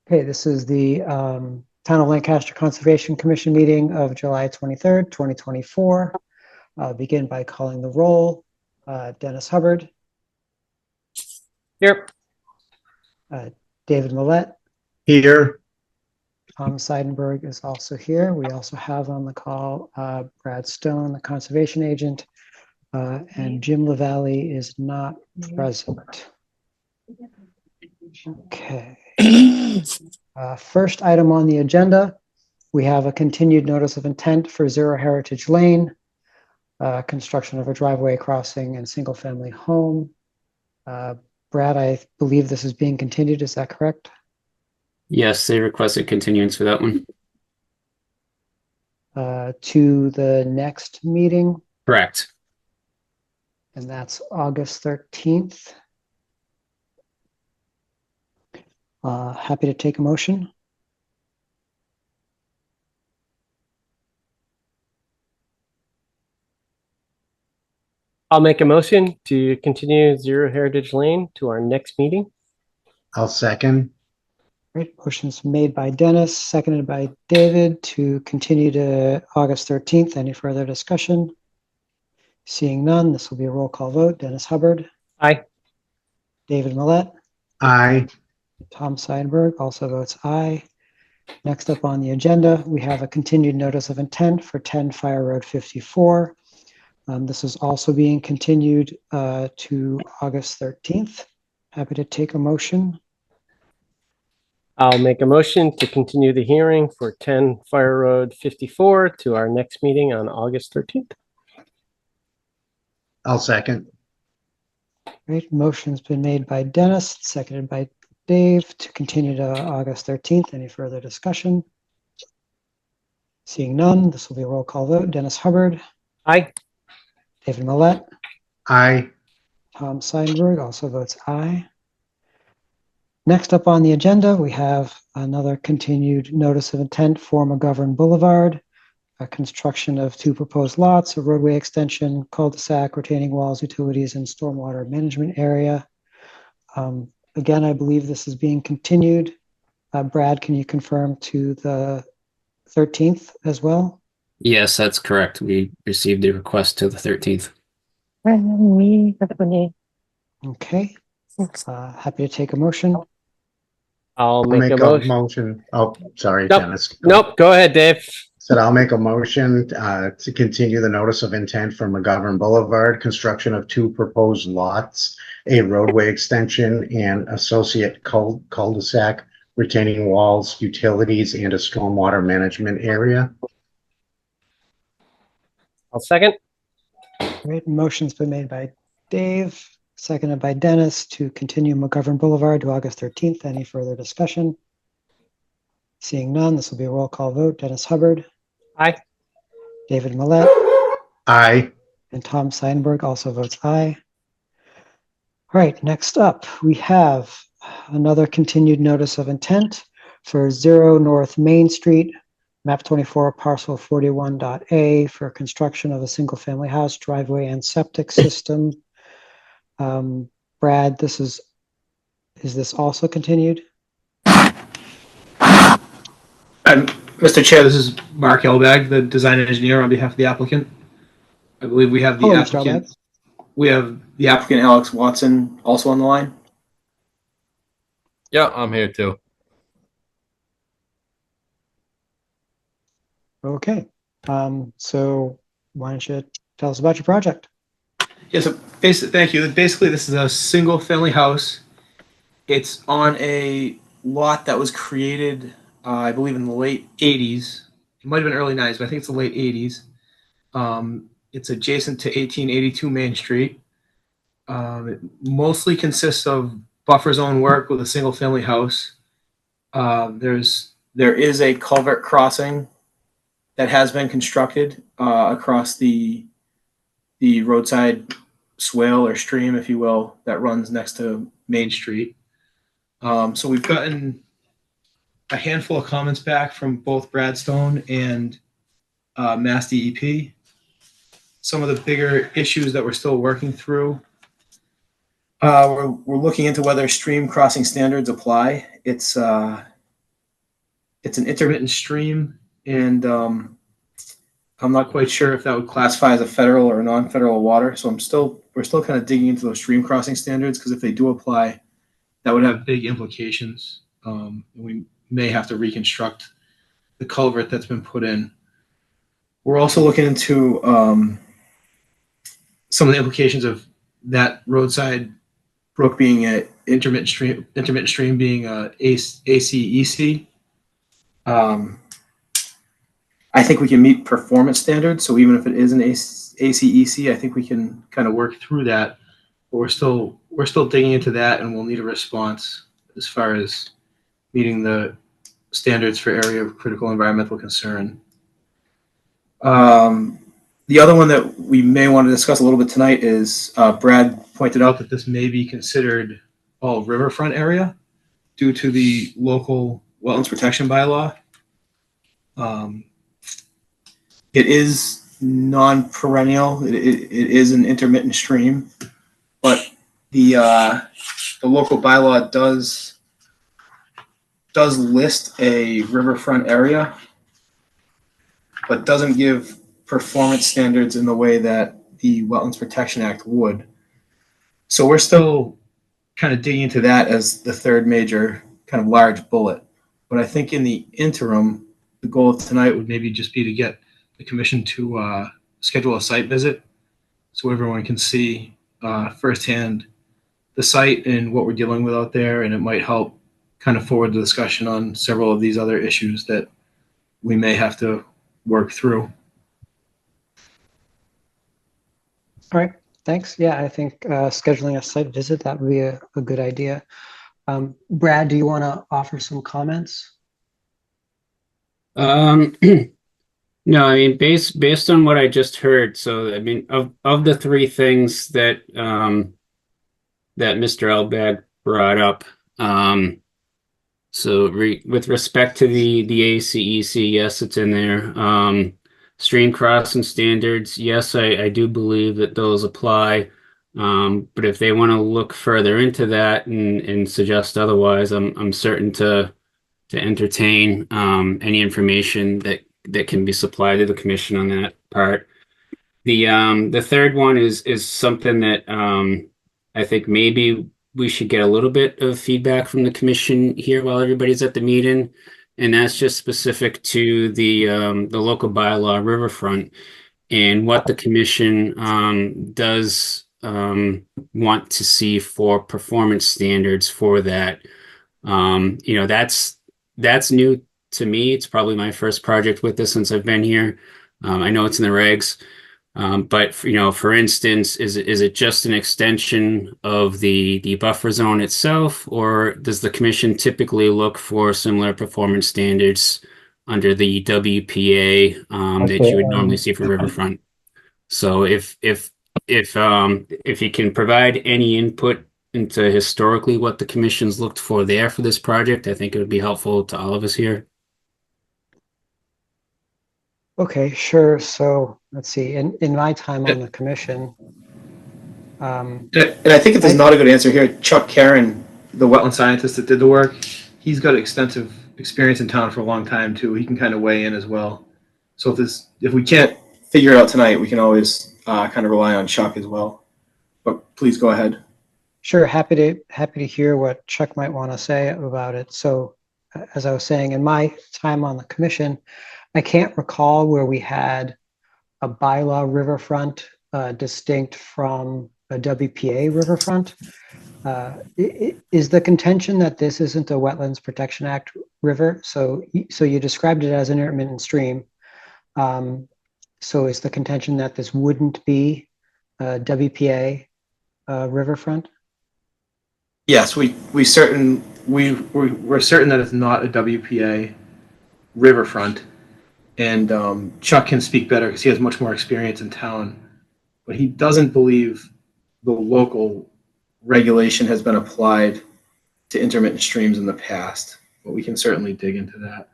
Okay, this is the Town of Lancaster Conservation Commission meeting of July 23rd, 2024. Begin by calling the roll. Dennis Hubbard. Here. David Millett. Here. Tom Seidenberg is also here. We also have on the call Brad Stone, the conservation agent, and Jim LaValle is not present. Okay. First item on the agenda, we have a continued notice of intent for Zero Heritage Lane, construction of a driveway crossing and single-family home. Brad, I believe this is being continued. Is that correct? Yes, they requested continuance for that one. To the next meeting, Correct. and that's August 13th. Happy to take a motion. I'll make a motion to continue Zero Heritage Lane to our next meeting. I'll second. Great. Motion's made by Dennis, seconded by David to continue to August 13th. Any further discussion? Seeing none, this will be a roll call vote. Dennis Hubbard. Aye. David Millett. Aye. Tom Seidenberg also votes aye. Next up on the agenda, we have a continued notice of intent for 10 Fire Road 54. This is also being continued to August 13th. Happy to take a motion. I'll make a motion to continue the hearing for 10 Fire Road 54 to our next meeting on August 13th. I'll second. Great. Motion's been made by Dennis, seconded by Dave to continue to August 13th. Any further discussion? Seeing none, this will be a roll call vote. Dennis Hubbard. Aye. David Millett. Aye. Tom Seidenberg also votes aye. Next up on the agenda, we have another continued notice of intent for McGovern Boulevard, a construction of 2 proposed lots, a roadway extension, cul-de-sac, retaining walls, utilities, and stormwater management area. Again, I believe this is being continued. Brad, can you confirm to the 13th as well? Yes, that's correct. We received a request to the 13th. Okay. Happy to take a motion. I'll make a motion. Oh, sorry, nope. Dennis. Nope. Go ahead, Dave. Said I'll make a motion to continue the notice of intent for McGovern Boulevard, construction of 2 proposed lots, a roadway extension and associate cul-de-sac, retaining walls, utilities, and a stormwater management area. I'll second. Great. Motion's been made by Dave, seconded by Dennis to continue McGovern Boulevard to August 13th. Any further discussion? Seeing none, this will be a roll call vote. Dennis Hubbard. Aye. David Millett. Aye. And Tom Seidenberg also votes aye. All right, next up, we have another continued notice of intent for 0 North Main Street, map 24, parcel 41.A for construction of a single-family house, driveway, and septic system. Brad, is this also continued? Mr. Chair, this is Mark Elbag, the design engineer on behalf of the applicant. I believe we have the applicant. We have the applicant Alex Watson also on the line. Yeah, I'm here too. Okay. So why don't you tell us about your project? Yeah, so thank you. Basically, this is a single family house. It's on a lot that was created, I believe, in the late 80s. It might have been early 90s, but I think it's the late 80s. It's adjacent to 1882 Main Street. It mostly consists of buffer zone work with a single family house. There is a culvert crossing that has been constructed across the roadside swale or stream, if you will, that runs next to Main Street. So we've gotten a handful of comments back from both Brad Stone and Mass DEP. Some of the bigger issues that we're still working through. We're looking into whether stream crossing standards apply. It's it's an intermittent stream, and I'm not quite sure if that would classify as a federal or a non-federal water. So we're still kind of digging into those stream crossing standards, because if they do apply, that would have big implications. We may have to reconstruct the culvert that's been put in. We're also looking into some of the implications of that roadside brook being an intermittent stream being ACEC. I think we can meet performance standards. So even if it is an ACEC, I think we can kind of work through that. But we're still digging into that, and we'll need a response as far as meeting the standards for area of critical environmental concern. The other one that we may want to discuss a little bit tonight is Brad pointed out that this may be considered all riverfront area due to the local wetlands protection bylaw. It is non-perennial. It is an intermittent stream, but the local bylaw does list a riverfront area, but doesn't give performance standards in the way that the Wetlands Protection Act would. So we're still kind of digging into that as the third major kind of large bullet. But I think in the interim, the goal of tonight would maybe just be to get the commission to schedule a site visit so everyone can see firsthand the site and what we're dealing with out there, and it might help kind of forward the discussion on several of these other issues that we may have to work through. All right, thanks. Yeah, I think scheduling a site visit, that would be a good idea. Brad, do you want to offer some comments? No, I mean, based on what I just heard, so I mean, of the three things that that Mr. Elbag brought up, so with respect to the ACEC, yes, it's in there. Stream crossing standards, yes, I do believe that those apply. But if they want to look further into that and suggest otherwise, I'm certain to entertain any information that can be supplied to the commission on that part. The third one is something that I think maybe we should get a little bit of feedback from the commission here while everybody's at the meeting, and that's just specific to the local bylaw riverfront and what the commission does want to see for performance standards for that. You know, that's new to me. It's probably my first project with this since I've been here. I know it's in the regs. But you know, for instance, is it just an extension of the buffer zone itself, or does the commission typically look for similar performance standards under the WPA that you would normally see for riverfront? So if you can provide any input into historically what the commission's looked for there for this project, I think it would be helpful to all of us here. Okay, sure. So let's see. In my time on the commission, And I think if there's not a good answer here, Chuck Karen, the wetland scientist that did the work, he's got extensive experience in town for a long time too. He can kind of weigh in as well. So if we can't figure it out tonight, we can always kind of rely on Chuck as well. But please go ahead. sure, happy to hear what Chuck might want to say about it. So, as I was saying, in my time on the commission, I can't recall where we had a bylaw riverfront distinct from a WPA riverfront. Is the contention that this isn't a Wetlands Protection Act river? So you described it as an intermittent stream. So is the contention that this wouldn't be a WPA riverfront? Yes, we're certain that it's not a WPA riverfront, and Chuck can speak better because he has much more experience in town. But he doesn't believe the local regulation has been applied to intermittent streams in the past. But we can certainly dig into that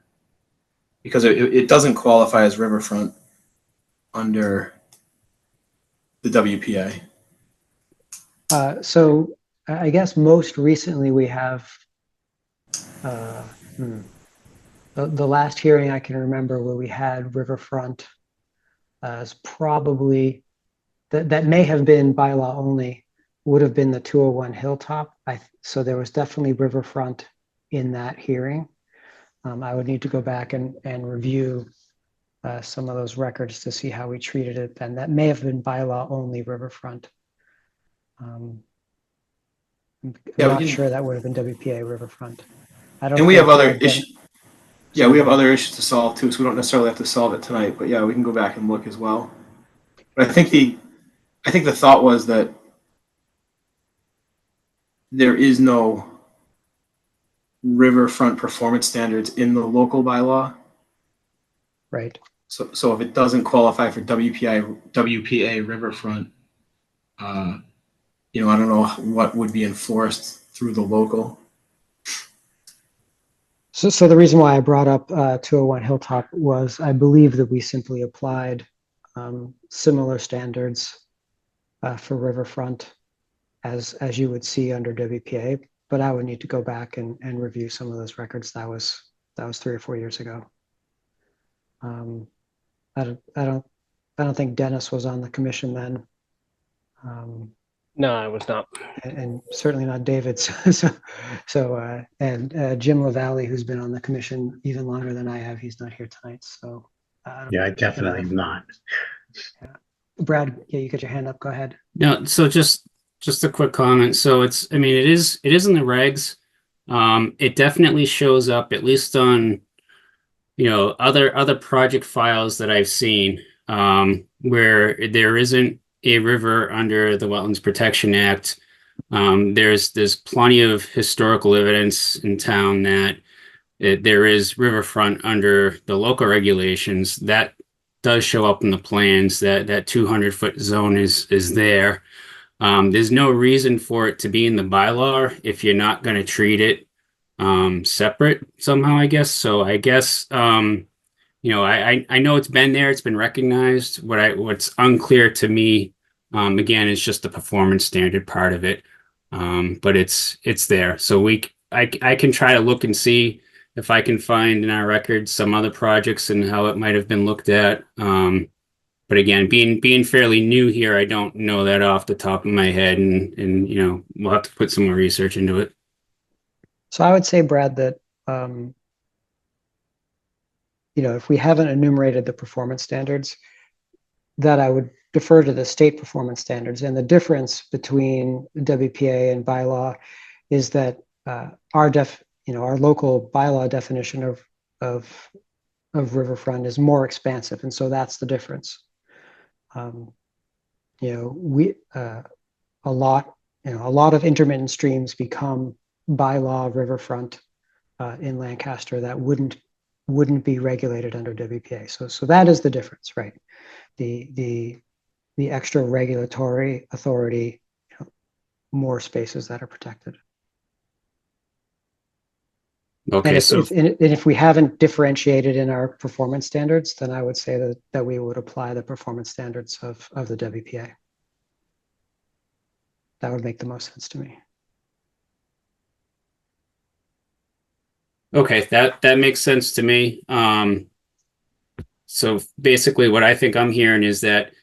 because it doesn't qualify as riverfront under the WPA. So I guess most recently we have, The last hearing I can remember where we had riverfront is probably that may have been bylaw only, would have been the 201 Hilltop. So there was definitely riverfront in that hearing. I would need to go back and review some of those records to see how we treated it then. That may have been bylaw only riverfront. I'm Yeah, we not can- sure that would have been WPA riverfront. I don't And we have think, other Den- issues. Yeah, we have other issues to solve too, so we don't necessarily have to solve it tonight. But yeah, we can go back and look as well. But I think the thought was that there is no riverfront performance standards in the local bylaw. Right. So if it doesn't qualify for WPA riverfront, I don't know what would be enforced through the local. So the reason why I brought up 201 Hilltop was I believe that we simply applied similar standards for riverfront as you would see under WPA, but I would need to go back and review some of those records. That was 3 or 4 years ago. I don't think Dennis was on the commission then. No, I was not. And certainly not David. And Jim LaValle, who's been on the commission even longer than I have, he's not here tonight. So Yeah, I definitely not. Brad, yeah, you got your hand up. Go ahead. No, so just a quick comment. So I mean, it is in the regs. It definitely shows up, at least on, other project files that I've seen, where there isn't a river under the Wetlands Protection Act. There's plenty of historical evidence in town that there is riverfront under the local regulations. That does show up in the plans, that 200-foot zone is there. There's no reason for it to be in the bylaw if you're not going to treat it separate somehow, I guess. So I guess I know it's been there, it's been recognized. What's unclear to me, again, is just the performance standard part of it. But it's there. So I can try to look and see if I can find in our records some other projects and how it might have been looked at. But again, being fairly new here, I don't know that off the top of my head, and we'll have to put some more research into it. So I would say, Brad, that if we haven't enumerated the performance standards, that I would defer to the state performance standards. And the difference between WPA and bylaw is that our local bylaw definition of riverfront is more expansive, and so that's the difference. We a lot of intermittent streams become bylaw riverfront in Lancaster that wouldn't be regulated under WPA. So that is the difference, right? The extra regulatory authority, more spaces that are protected. Okay, and if we haven't differentiated in our performance standards, then I would say that we would apply the performance standards of the WPA. That would make the most sense to me. Okay, that makes sense to me. So basically what I think I'm hearing is that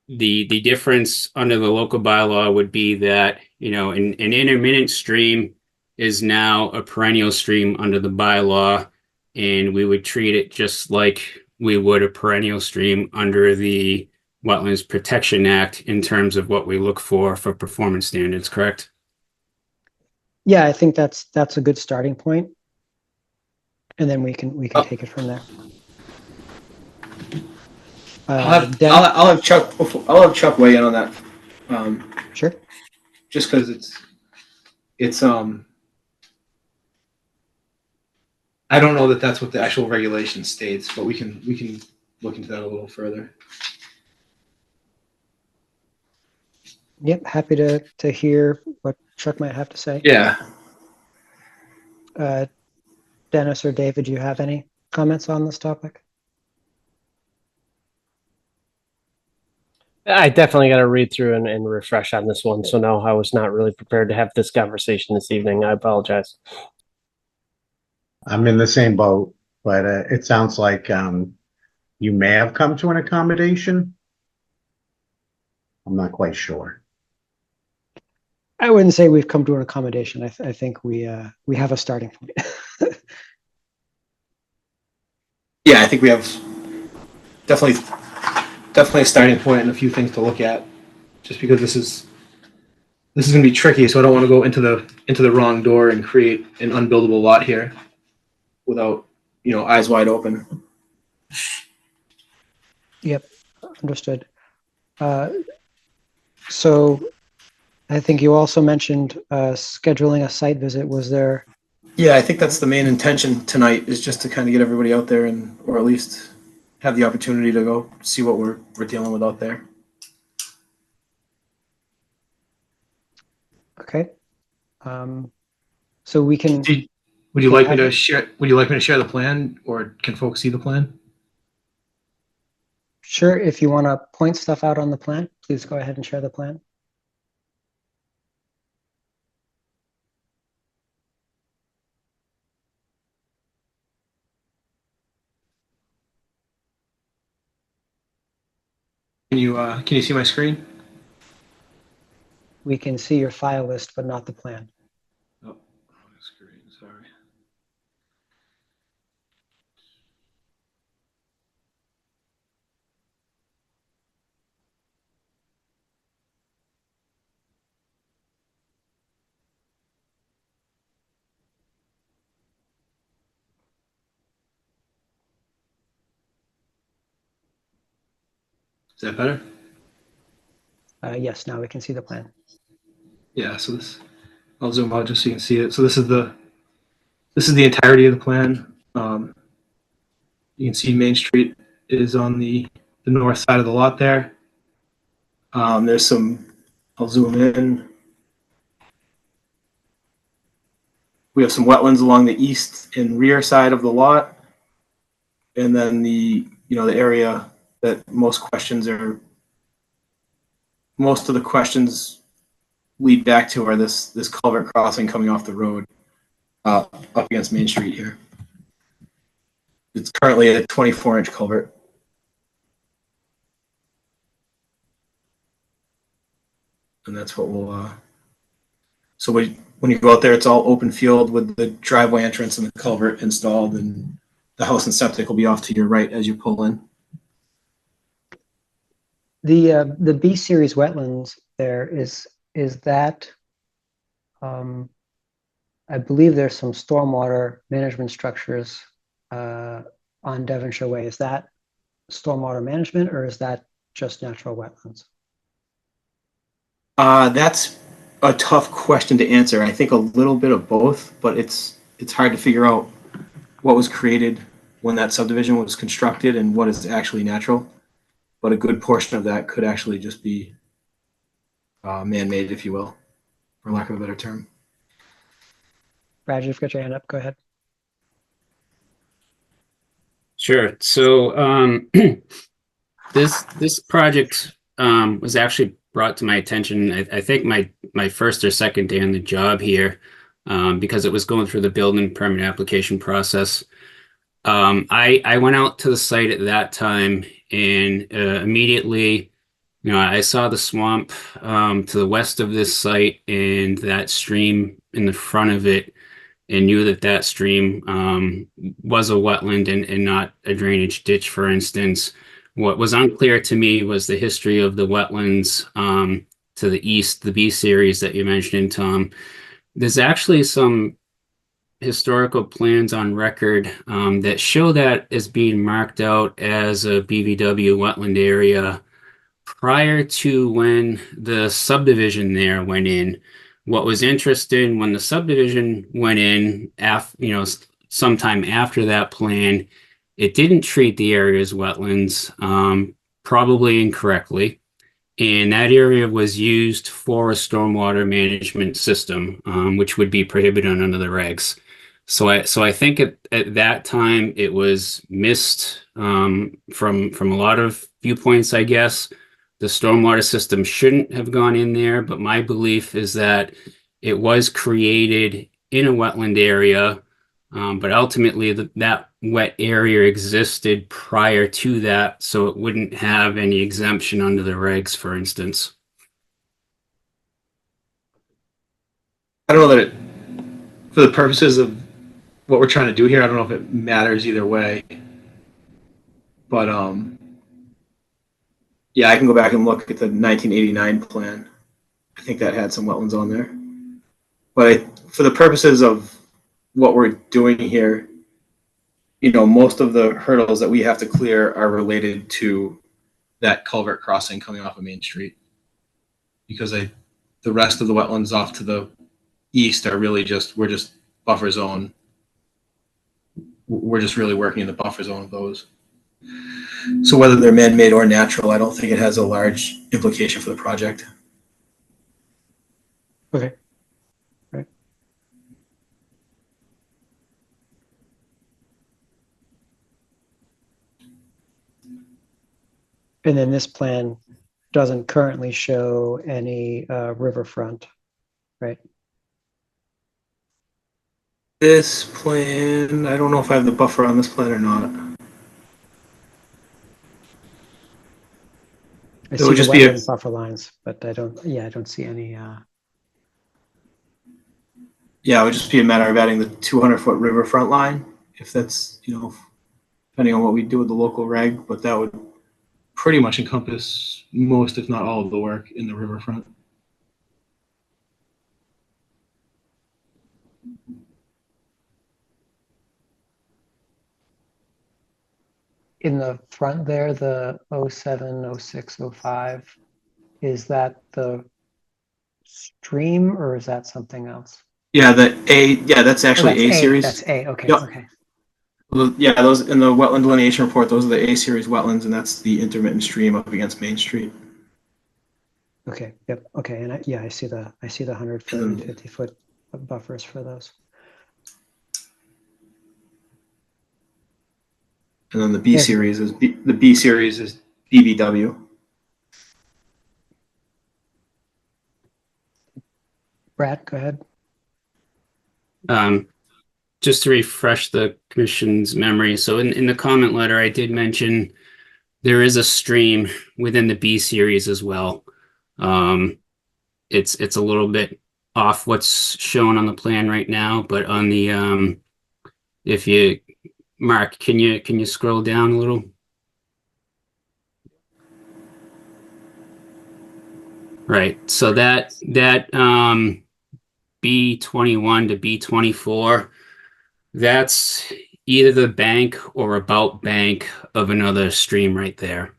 the difference under the local bylaw would be that, an intermittent stream is now a perennial stream under the bylaw, and we would treat it just like we would a perennial stream under the Wetlands Protection Act in terms of what we look for performance standards, correct? Yeah, I think that's a good starting point. And then we can take it from there. I'll have Chuck weigh in on that. Sure. Just because it's I don't know that that's what the actual regulation states, but we can look into that a little further. Yep, happy to hear what Chuck might have to say. Yeah. Dennis or David, do you have any comments on this topic? I definitely got to read through and refresh on this one. So no, I was not really prepared to have this conversation this evening. I apologize. I'm in the same boat. but it sounds like you may have come to an accommodation. I'm not quite sure. I wouldn't say we've come to an accommodation. I think we have a starting point. Yeah, I think we have definitely a starting point and a few things to look at. Just because this is going to be tricky, so I don't want to go into the wrong door and create an unbuildable lot here without eyes wide open. Yep, understood. So I think you also mentioned scheduling a site visit. Was there? Yeah, I think that's the main intention tonight, is just to kind of get everybody out there or at least have the opportunity to go see what we're dealing with out there. Okay. So we can. Would you like me to share? Would you like me to share the plan, or can folks see the plan? Sure, if you want to point stuff out on the plan, please go ahead and share the plan. Can you see my screen? We can see your file list, but not the plan. Oh, screen. Sorry. Is that better? Yes, now we can see the plan. Yeah. So I'll zoom out just so you can see it. So this is the entirety of the plan. You can see Main Street is on the north side of the lot there. There's some. I'll zoom in. We have some wetlands along the east and rear side of the lot, and then the area that most of the questions lead back to are this culvert crossing coming off the road up against Main Street here. It's currently a 24-inch culvert. And that's what we'll so when you go out there, it's all open field with the driveway entrance and the culvert installed, and the house and septic will be off to your right as you pull in. The B series wetlands there is that I believe there's some stormwater management structures on Devonshire Way. Is that stormwater management or is that just natural wetlands? That's a tough question to answer. I think a little bit of both, but it's hard to figure out what was created when that subdivision was constructed and what is actually natural. But a good portion of that could actually just be man-made, if you will, for lack of a better term. Brad, you've got your hand up. Go ahead. Sure. So this project was actually brought to my attention. I think my first or second day on the job here, because it was going through the building permit application process. I went out to the site at that time and immediately, I saw the swamp to the west of this site and that stream in the front of it, and knew that stream was a wetland and not a drainage ditch, for instance. What was unclear to me was the history of the wetlands to the east, the B series that you mentioned, Tom. There's actually some historical plans on record that show that as being marked out as a BVW wetland area prior to when the subdivision there went in. What was interesting when the subdivision went in, sometime after that plan, it didn't treat the area as wetlands, probably incorrectly. And that area was used for a stormwater management system, which would be prohibited under the regs. So I think at that time it was missed from a lot of viewpoints, I guess. The stormwater system shouldn't have gone in there, but my belief is that it was created in a wetland area But ultimately, that wet area existed prior to that, so it wouldn't have any exemption under the regs, for instance. I don't know that it, for the purposes of what we're trying to do here, I don't know if it matters either way. But yeah, I can go back and look at the 1989 plan. I think that had some wetlands on there. But for the purposes of what we're doing here, most of the hurdles that we have to clear are related to that culvert crossing coming off of Main Street. Because the rest of the wetlands off to the east are really we're just buffer zone. We're just really working in the buffer zone of those. So whether they're man-made or natural, I don't think it has a large implication for the project. Okay. Right. And then this plan doesn't currently show any riverfront, right? This plan, I don't know if I have the buffer on this plan or not. I It see would the just be a- wetland buffer lines, but I don't see any. Yeah, it would just be a matter of adding the 200-foot riverfront line, if that's, depending on what we do with the local reg, but that would pretty much encompass most, if not all, of the work in the riverfront. In the front there, the 07, 06, 05, is that the stream or is that something else? Yeah, that's actually that's A series. That's A. Okay. Yep. Okay. Yeah, those in the wetland delineation report, those are the A series wetlands, and that's the intermittent stream up against Main Street. Okay. Yep. Okay. And I see the 100-foot and 50-foot buffers for those. And then the B series is BBW. Brad, go ahead. Just to refresh the commission's memory. So in the comment letter, I did mention there is a stream within the B series as well. It's a little bit off what's shown on the plan right now, but on the if you Mark, can you scroll down a little? Right. So that B21 to B24, that's either the bank or about bank of another stream right there.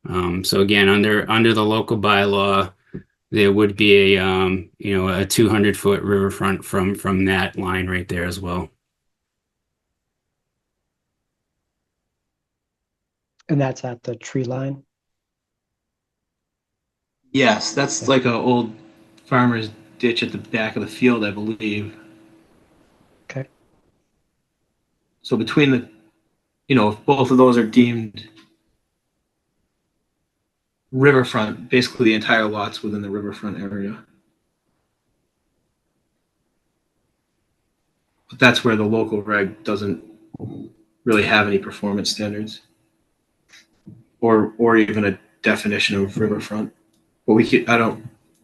So again, under the local bylaw, there would be a 200-foot riverfront from that line right there as well. And that's at the tree line. Yes, that's like an old farmer's ditch at the back of the field, I believe. Okay. So between the, if both of those are deemed riverfront, basically the entire lot's within the riverfront area. But that's where the local reg doesn't really have any performance standards or even a definition of riverfront. But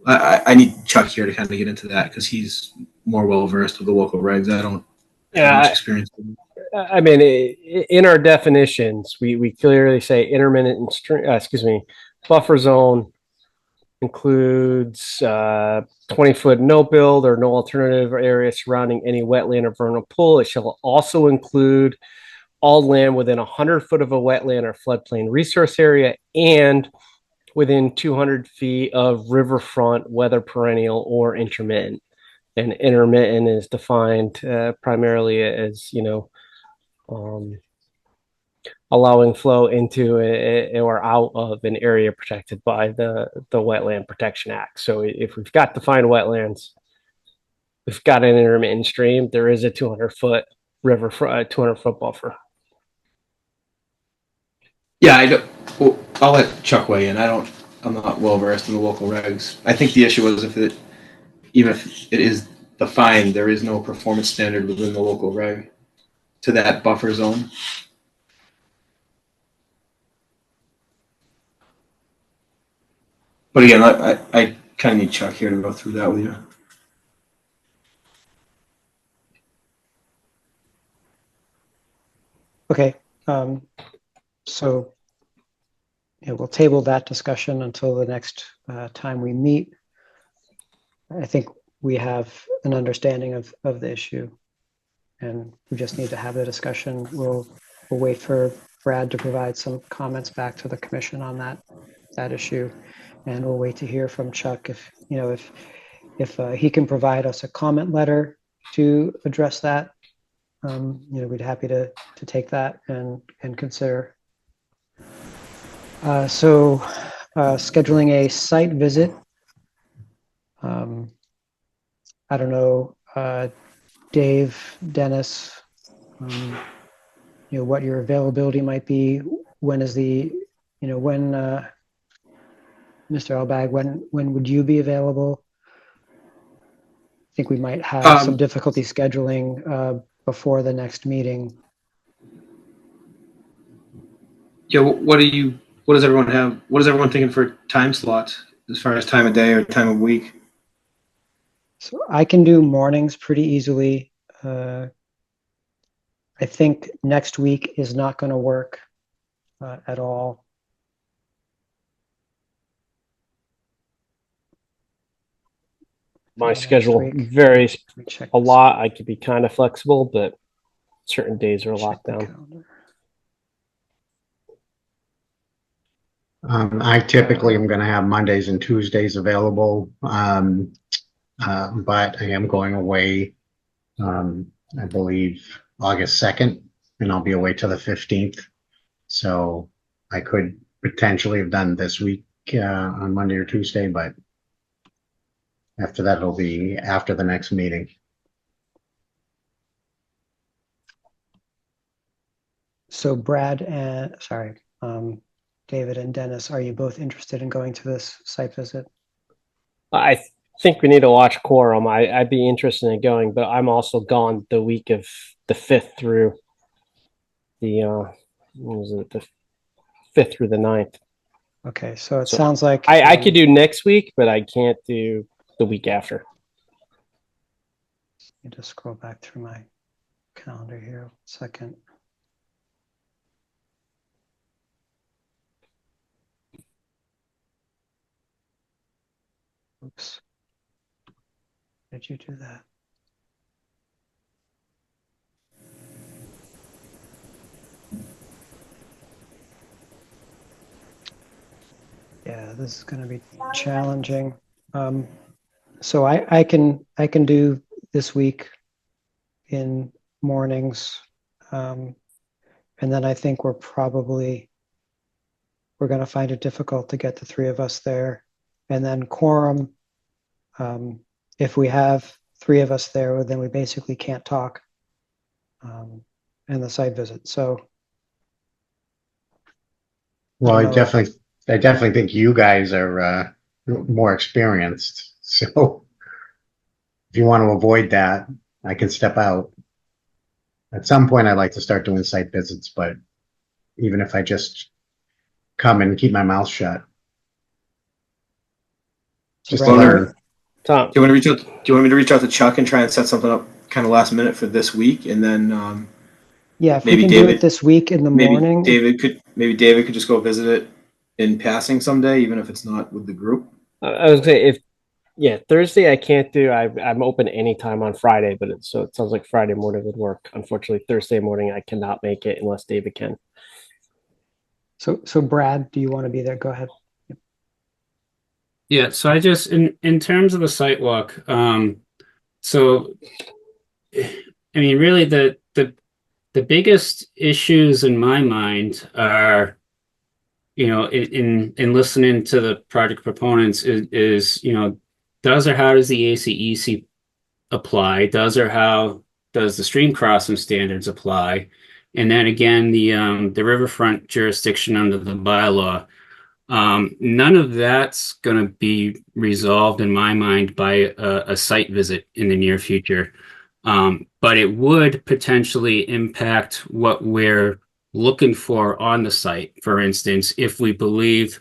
I need Chuck here to kind of get into that because he's more well versed with the local regs. I don't have much experience with them. I mean, in our definitions, we clearly say intermittent buffer zone includes 20-foot no build or no alternative area surrounding any wetland or vernal pool. It shall also include all land within 100 foot of a wetland or floodplain resource area and within 200 feet of riverfront, whether perennial or intermittent. And intermittent is defined primarily as, allowing flow into or out of an area protected by the Wetland Protection Act. So if we've got defined wetlands, we've got an intermittent stream, there is a 200-foot river, 200-foot buffer. Yeah, I'll let Chuck weigh in. I'm not well versed in the local regs. I think the issue was even if it is defined, there is no performance standard within the local reg to that buffer zone. But again, I kind of need Chuck here to go through that with you. Okay, so we'll table that discussion until the next time we meet. I think we have an understanding of the issue, and we just need to have the discussion. We'll wait for Brad to provide some comments back to the commission on that issue, and we'll wait to hear from Chuck if he can provide us a comment letter to address that. We'd happy to take that and consider. So scheduling a site visit. I don't know, Dave, Dennis, what your availability might be. When is when Mr. Elbag, when would you be available? I think we might have some difficulty scheduling before the next meeting. Yeah, what does everyone thinking for time slots as far as time of day or time of week? So I can do mornings pretty easily. I think next week is not going to work at all. My schedule varies a lot. I could be kind of flexible, but certain days are locked down. I typically am going to have Mondays and Tuesdays available, but I am going away, I believe, August 2nd, and I'll be away till the 15th. So I could potentially have done this week on Monday or Tuesday, but after that, it'll be after the next meeting. So Brad and, David and Dennis, are you both interested in going to this site visit? I think we need to watch quorum. I'd be interested in going, but I'm also gone the week of the 5th through the the 5th through the 9th. Okay, so it sounds like I could do next week, but I can't do the week after. Let me just scroll back through my calendar here. 1 second. Oops. Did you do that? Yeah, this is going to be challenging. So I can do this week in mornings, and then I think we're going to find it difficult to get the 3 of us there, and then quorum. If we have 3 of us there, then we basically can't talk in the site visit. So, well, I definitely think you guys are more experienced. So if you want to avoid that, I can step out. At some point, I'd like to start doing site visits, but even if I just come and keep my mouth shut, just to learn. Tom, Do you want me to reach out to Chuck and try and set something up kind of last minute for this week, and then yeah, if maybe we can do it this week in the morning. David could just go visit it in passing someday, even if it's not with the group. I was gonna say Thursday I can't do. I'm open anytime on Friday, but it sounds like Friday morning would work. Unfortunately, Thursday morning I cannot make it unless David can. So Brad, do you want to be there? Go ahead. Yeah, so I just in terms of the site walk, so I mean, really the biggest issues in my mind are, in listening to the project proponents is does or how does the ACEC apply? Does or how does the stream crossing standards apply? And then again, the riverfront jurisdiction under the bylaw. None of that's going to be resolved in my mind by a site visit in the near future. But it would potentially impact what we're looking for on the site. For instance, if we believe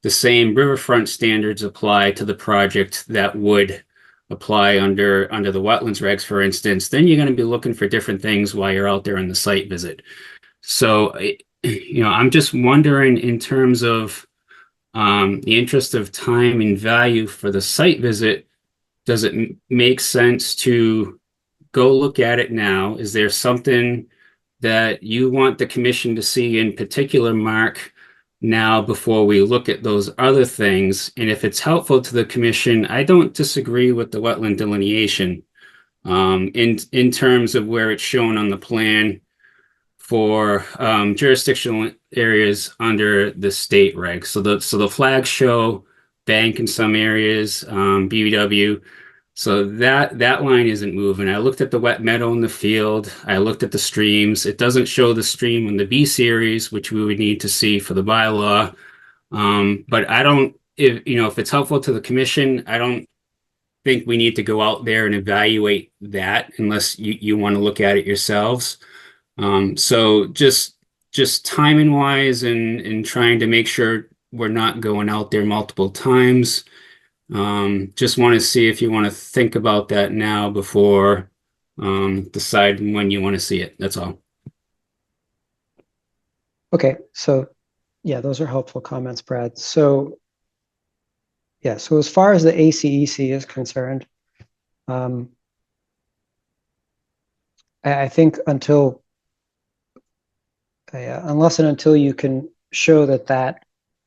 the same riverfront standards apply to the project that would apply under the wetlands regs, for instance, then you're going to be looking for different things while you're out there on the site visit. So, I'm just wondering in terms of the interest of time and value for the site visit, does it make sense to go look at it now? Is there something that you want the commission to see in particular, Mark, now before we look at those other things? And if it's helpful to the commission, I don't disagree with the wetland delineation in terms of where it's shown on the plan for jurisdictional areas under the state regs. So the flags show bank in some areas, BBW. So that line isn't moving. I looked at the wet meadow in the field. I looked at the streams. It doesn't show the stream in the B series, which we would need to see for the bylaw. But I don't, if it's helpful to the commission, I don't think we need to go out there and evaluate that unless you want to look at it yourselves. So just timing wise and trying to make sure we're not going out there multiple times. Just want to see if you want to think about that now before deciding when you want to see it. That's all. Okay, so yeah, those are helpful comments, Brad. So yeah, so as far as the ACEC is concerned, I think unless and until you can show that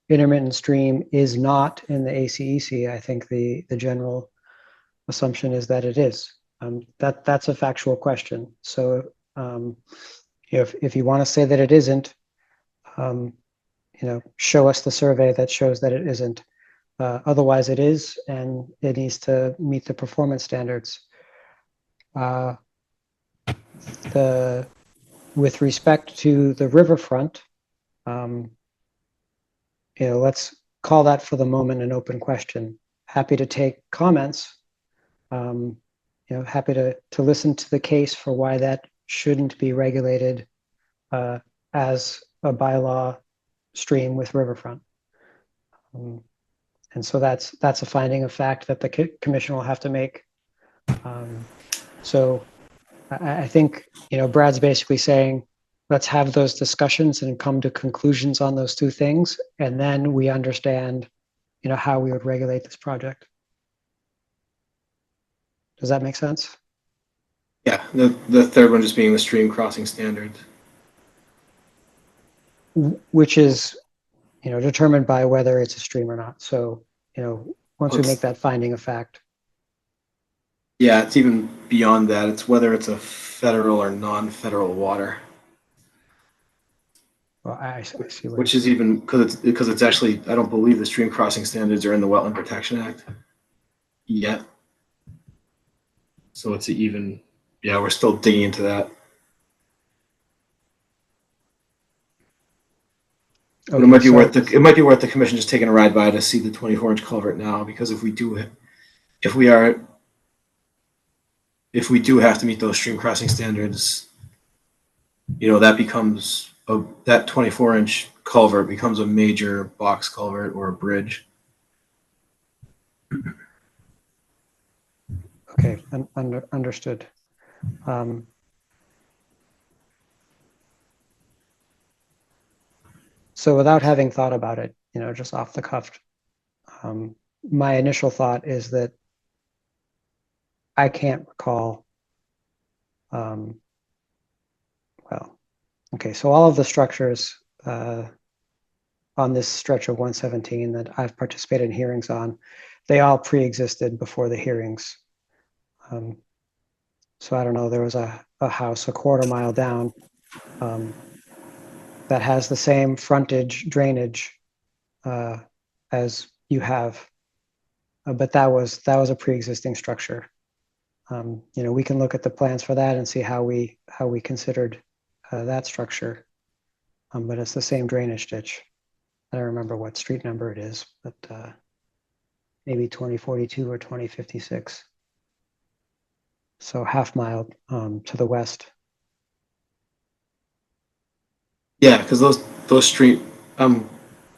intermittent stream is not in the ACEC, I think the general assumption is that it is. That's a factual question. So if you want to say that it isn't, show us the survey that shows that it isn't. Otherwise, it is, and it needs to meet the performance standards. With respect to the riverfront, let's call that for the moment an open question. Happy to take comments. Happy to listen to the case for why that shouldn't be regulated as a bylaw stream with riverfront. And so that's a finding of fact that the commission will have to make. So I think, Brad's basically saying, let's have those discussions and come to conclusions on those two things. And then we understand, how we would regulate this project. Does that make sense? Yeah, the third one just being the stream crossing standards. Which is, determined by whether it's a stream or not. So, once we make that finding of fact. Yeah, it's even beyond that. It's whether it's a federal or non-federal water. Well, I see. Which is even because it's actually, I don't believe the stream crossing standards are in the Wetland Protection Act yet. So it's even, we're still digging into that. Okay, it might be worth the commission just taking a ride by to see the 24-inch culvert now, because if we do have to meet those stream crossing standards, that becomes that 24-inch culvert becomes a major box culvert or a bridge. Okay, understood. So without having thought about it, just off the cuff, my initial thought is that I can't recall. Okay, so all of the structures on this stretch of 117 that I've participated in hearings on, they all pre-existed before the hearings. So I don't know, there was a house a quarter mile down that has the same frontage drainage as you have, but that was a pre-existing structure. We can look at the plans for that and see how we considered that structure, but it's the same drainage ditch. I don't remember what street number it is, but maybe 2042 or 2056. So half mile to the west. Yeah, because those stream. I'm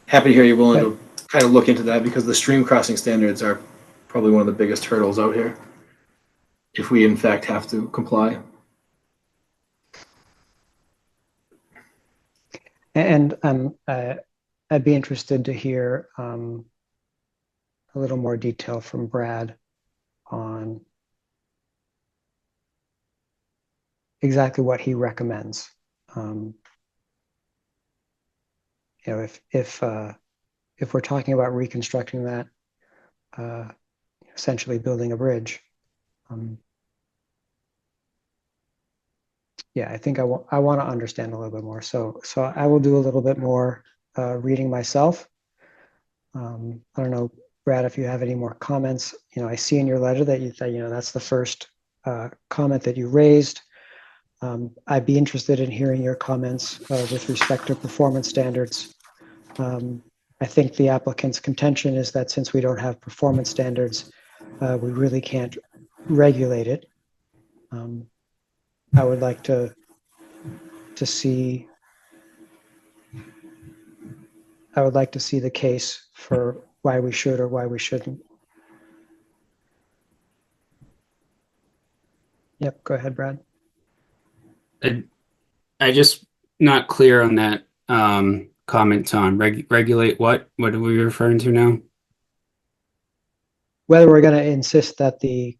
happy to hear you're willing to kind of look into that because the stream crossing standards are probably one of the biggest hurdles out here. If we in fact have to comply. And I'd be interested to hear a little more detail from Brad on exactly what he recommends. You know, if we're talking about reconstructing that, essentially building a bridge, yeah, I think I want to understand a little bit more. So I will do a little bit more reading myself. I don't know, Brad, if you have any more comments. You know, I see in your letter that you know that's the first comment that you raised. I'd be interested in hearing your comments with respect to performance standards. I think the applicant's contention is that since we don't have performance standards, we really can't regulate it. I would like to see. I would like to see the case for why we should or why we shouldn't. Yep, go ahead, Brad. I just not clear on that comment, Tom. Regulate what? What are we referring to now? Whether we're going to insist that the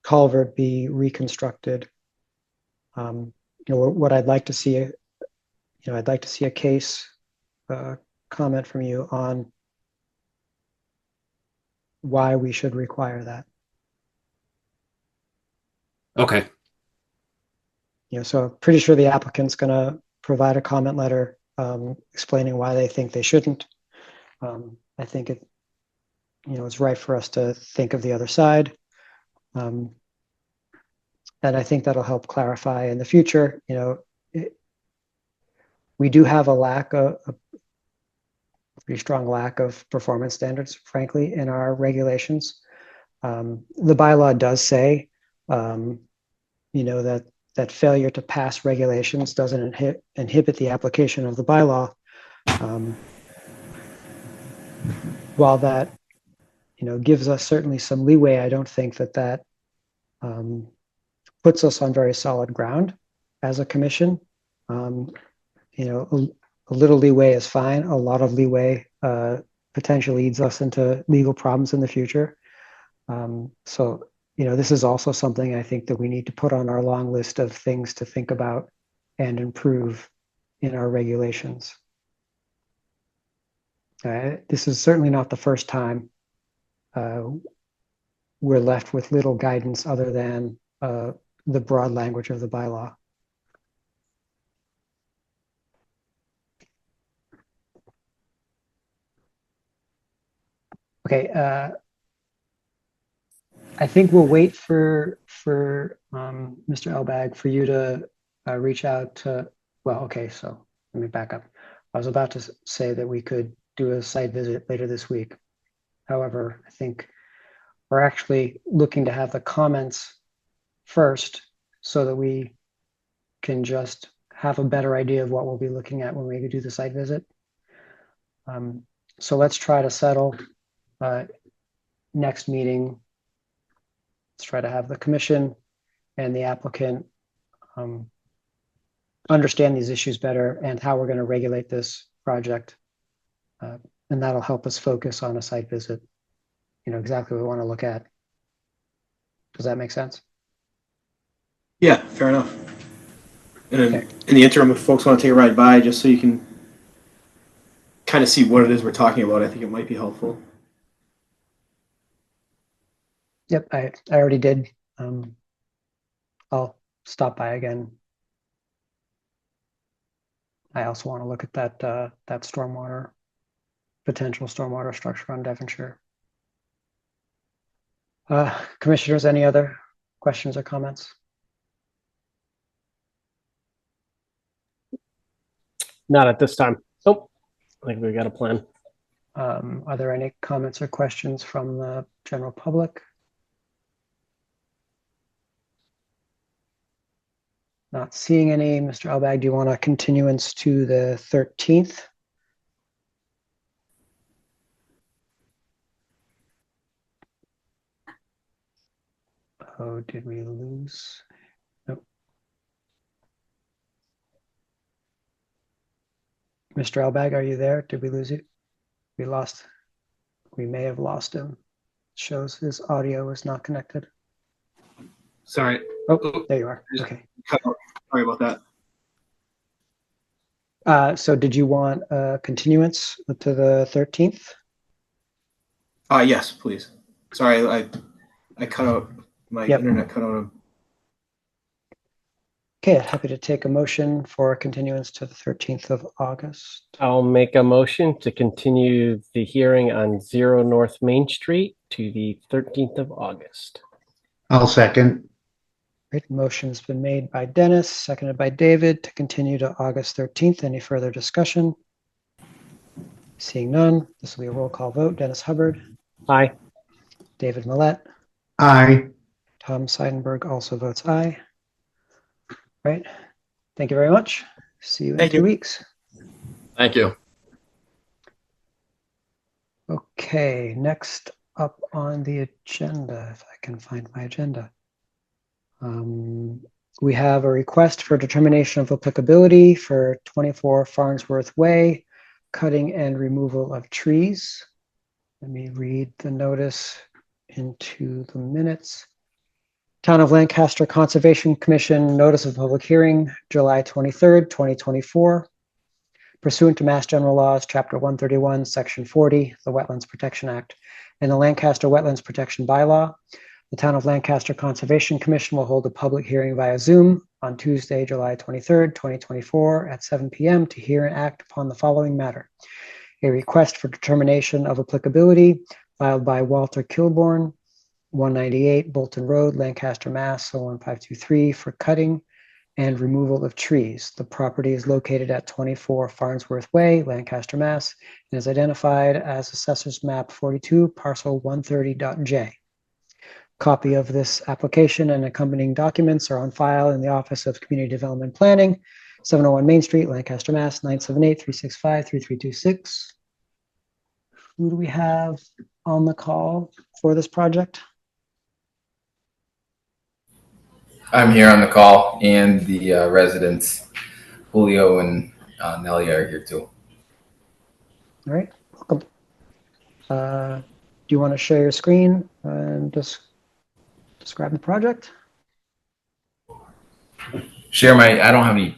culvert be reconstructed. You know, what I'd like to see, I'd like to see a case comment from you on why we should require that. Okay. You know, so pretty sure the applicant's going to provide a comment letter explaining why they think they shouldn't. I think it, you know, it's right for us to think of the other side. And I think that'll help clarify in the future. You know, we do have a pretty strong lack of performance standards, frankly, in our regulations. The bylaw does say, you know, that failure to pass regulations doesn't inhibit the application of the bylaw. While that, you know, gives us certainly some leeway, I don't think that puts us on very solid ground as a commission. You know, a little leeway is fine. A lot of leeway potentially leads us into legal problems in the future. So, you know, this is also something I think that we need to put on our long list of things to think about and improve in our regulations. This is certainly not the first time we're left with little guidance other than the broad language of the bylaw. Okay, I think we'll wait for Mr. Elbag for you to reach out to, well, okay, so let me back up. I was about to say that we could do a site visit later this week. However, I think we're actually looking to have the comments first so that we can just have a better idea of what we'll be looking at when we do the site visit. So let's try to settle next meeting. Let's try to have the commission and the applicant understand these issues better and how we're going to regulate this project. And that'll help us focus on a site visit, you know, exactly what we want to look at. Does that make sense? Yeah, fair enough. And then in the interim, if folks want to take a ride by just so you can kind of see what it is we're talking about, I think it might be helpful. Yep, I already did. I'll stop by again. I also want to look at that that stormwater, potential stormwater structure on Devonshire. Commissioners, any other questions or comments? Not at this time. Nope. I think we got a plan. Are there any comments or questions from the general public? Not seeing any. Mr. Elbag, do you want a continuance to the 13th? Oh, did we lose? Nope. Mr. Elbag, are you there? Did we lose you? We lost. We may have lost him. It shows his audio is not connected. Sorry. Oh, there you are. Okay. Sorry about that. So did you want a continuance to the 13th? Yes, please. Sorry, I cut out. My internet cut out. Okay, happy to take a motion for a continuance to the 13th of August. I'll make a motion to continue the hearing on 0 North Main Street to the 13th of August. I'll second. Great. Motion's been made by Dennis, seconded by David to continue to August 13th. Any further discussion? Seeing none, this will be a roll call vote. Dennis Hubbard. Aye. David Millett. Aye. Tom Seidenberg also votes aye. Right. Thank you very much. See you in 2 weeks. Thank you. Okay, next up on the agenda, if I can find my agenda. We have a request for determination of applicability for 24 Farnsworth Way, cutting and removal of trees. Let me read the notice into the minutes. Town of Lancaster Conservation Commission notice of public hearing, July 23rd, 2024. Pursuant to Mass General Laws, Chapter 131, Section 40, the Wetlands Protection Act, and the Lancaster Wetlands Protection Bylaw, the Town of Lancaster Conservation Commission will hold a public hearing via Zoom on Tuesday, July 23rd, 2024 at 7 p.m. to hear and act upon the following matter. A request for determination of applicability filed by Walter Kilborn, 198 Bolton Road, Lancaster, Mass. 01523 for cutting and removal of trees. The property is located at 24 Farnsworth Way, Lancaster, Mass. and is identified as Assessor's Map 42, Parcel 130.j. Copy of this application and accompanying documents are on file in the Office of Community Development Planning, 701 Main Street, Lancaster, Mass. 978-365-3326. Who do we have on the call for this project? I'm here on the call, and the residents, Julio and Nelly, are here too. All right, welcome. Do you want to share your screen and just describe the project? I don't have any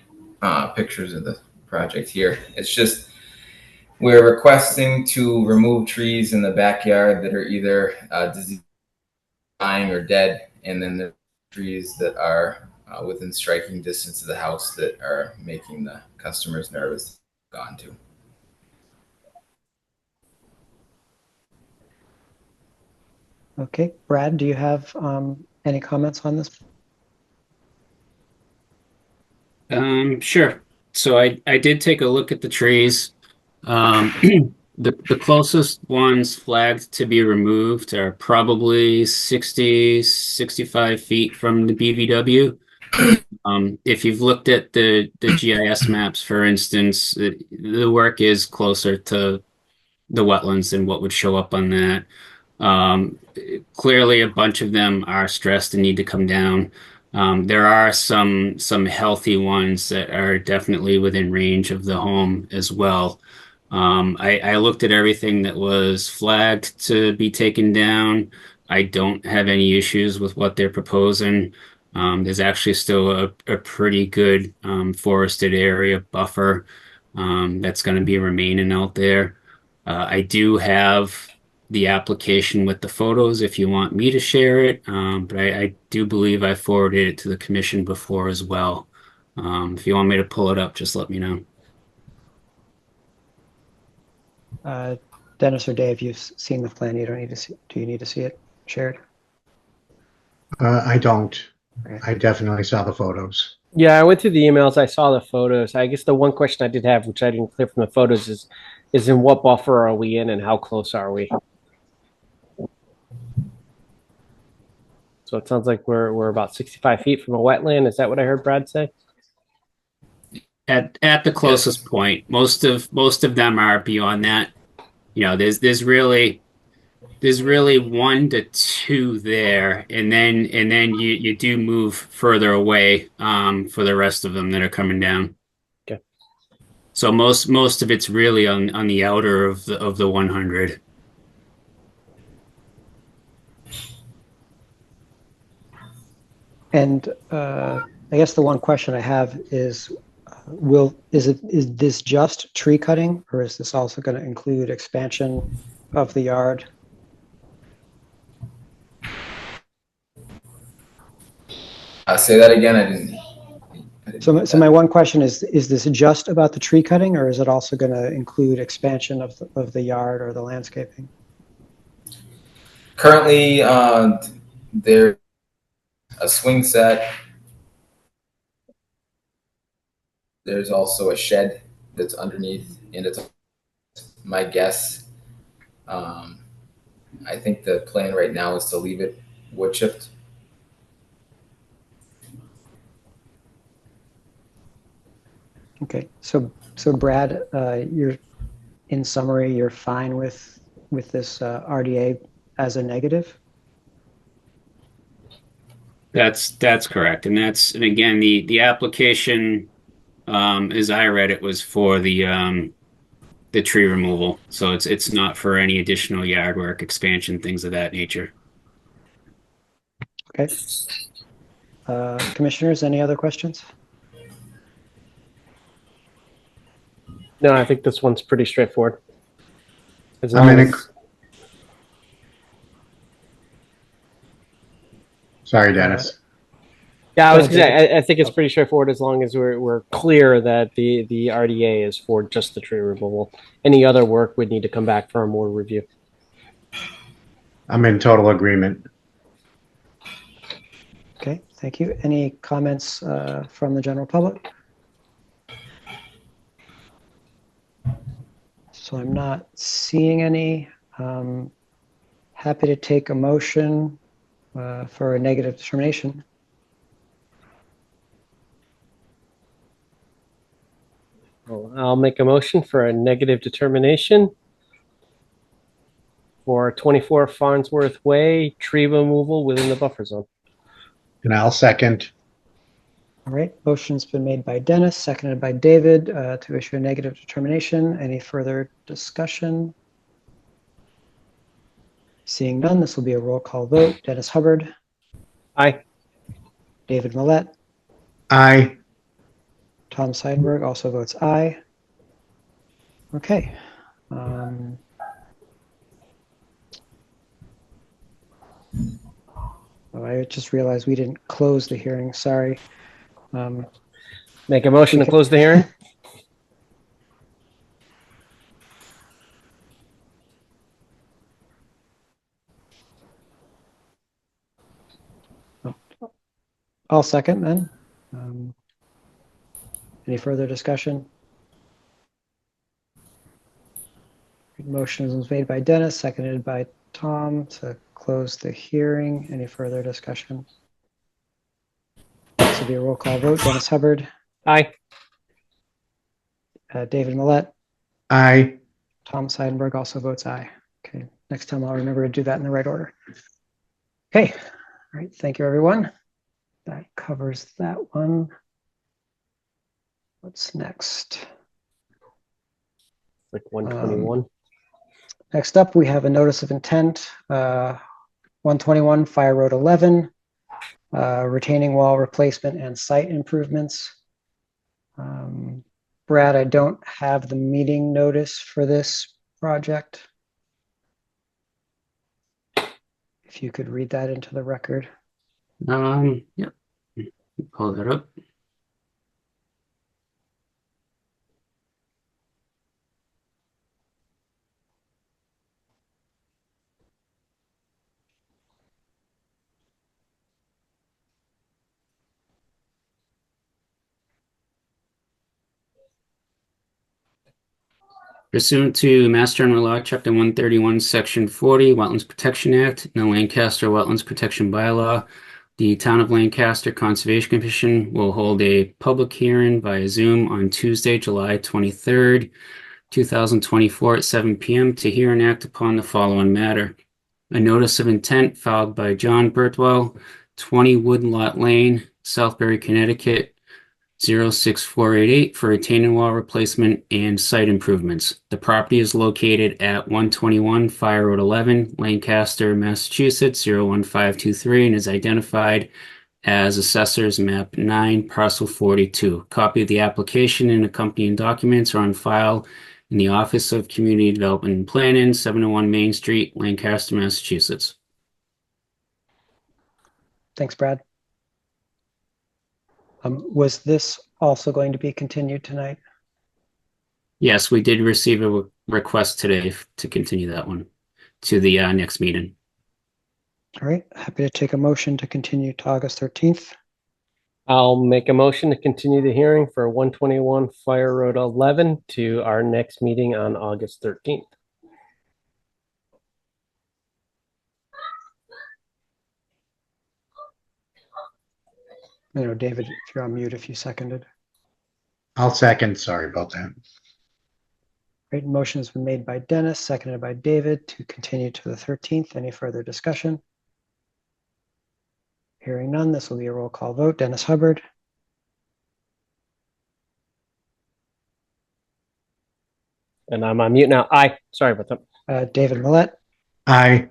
pictures of the project here. It's just we're requesting to remove trees in the backyard that are either diseased, dying, or dead, and then the trees that are within striking distance of the house that are making the customers nervous to go onto. Okay, Brad, do you have any comments on this? Sure. So I did take a look at the trees. The closest ones flagged to be removed are probably 60, 65 feet from the BVW. If you've looked at the GIS maps, for instance, the work is closer to the wetlands than what would show up on that. Clearly, a bunch of them are stressed and need to come down. There are some healthy ones that are definitely within range of the home as well. I looked at everything that was flagged to be taken down. I don't have any issues with what they're proposing. There's actually still a pretty good forested area buffer that's going to be remaining out there. I do have the application with the photos if you want me to share it, but I do believe I forwarded it to the commission before as well. If you want me to pull it up, just let me know. Dennis or Dave, you've seen the plan. You don't need to see. Do you need to see it shared? I don't. Okay. I definitely saw the photos. Yeah, I went through the emails. I saw the photos. I guess the one question I did have, which I didn't clear from the photos, is in what buffer are we in and how close are we? So it sounds like we're about 65 feet from a wetland. Is that what I heard Brad say? At the closest point, most of them are beyond that. There's really 1 to 2 there, and then you do move further away for the rest of them that are coming down. Okay. So most of it's really on the outer of the 100. And I guess the one question I have is, is this just tree cutting, or is this also going to include expansion of the yard? Say that again. I didn't So get my that. one question is this just about the tree cutting, or is it also going to include expansion of the yard or the landscaping? Currently, there's a swing set. There's also a shed that's underneath, and it's my guess. Um, I think the plan right now is to leave it wood chipped. Okay, so Brad, you're in summary, you're fine with this RDA as a negative? That's correct, and again the application, as I read it, was for the tree removal. So it's not for any additional yard work, expansion, things of that nature. Okay. Commissioners, any other questions? No, I think this one's pretty straightforward. As I'm long in as Sorry, Dennis. yeah, I Go was ahead, gonna David. say I think it's pretty straightforward as long as we're clear that the RDA is for just the tree removal. Any other work would need to come back for a more review. I'm in total agreement. Okay, thank you. Any comments from the general public? So I'm not seeing any. Happy to take a motion for a negative determination. Well, I'll make a motion for a negative determination for 24 Farnsworth Way, tree removal within the buffer zone. And I'll second. All right, motion's been made by Dennis, seconded by David to issue a negative determination. Any further discussion? Seeing none, this will be a roll call vote. Dennis Hubbard, Aye. David Millette, Aye. Tom Seidenberg also votes aye. Okay. Oh, I just realized we didn't close the hearing. Sorry. Make a motion to close the hearing. I'll second then. Any further discussion? Motion was made by Dennis, seconded by Tom to close the hearing. Any further discussion? This will be a roll call vote. Dennis Hubbard, Aye. David Millette, Aye. Tom Seidenberg also votes aye. Okay, next time I'll remember to do that in the right order. Okay, all right, thank you, everyone. That covers that one. What's next? Like 121. Next up, we have a notice of intent, 121 Fire Road 11, retaining wall replacement and site improvements. Brad, I don't have the meeting notice for this project. If you could read that into the record. Yep. Pull that up. Pursuant to Mass General Law, Chapter 131, Section 40, Wetlands Protection Act, and the Lancaster Wetlands Protection Bylaw, the Town of Lancaster Conservation Commission will hold a public hearing via Zoom on Tuesday, July 23rd, 2024 at 7 p.m. to hear and act upon the following matter. A notice of intent filed by John Birtwell, 20 Woodlot Lane, Southbury, Connecticut, 06488 for retaining wall replacement and site improvements. The property is located at 121 Fire Road 11, Lancaster, Massachusetts, 01523, and is identified as Assessor's Map 9, Parcel 42. Copy of the application and accompanying documents are on file in the Office of Community Development and Planning, 701 Main Street, Lancaster, Massachusetts. Thanks, Brad. Was this also going to be continued tonight? Yes, we did receive a request today to continue that one to the next meeting. All right, happy to take a motion to continue to August 13th. I'll make a motion to continue the hearing for 121 Fire Road 11 to our next meeting on August 13th. You know, David, if you're on mute, if you seconded. I'll second. Sorry about that. Great, motion has been made by Dennis, seconded by David to continue to the 13th. Any further discussion? Hearing none, this will be a roll call vote. Dennis Hubbard. And I'm on mute now. Aye. Sorry about that. David Millett. Aye.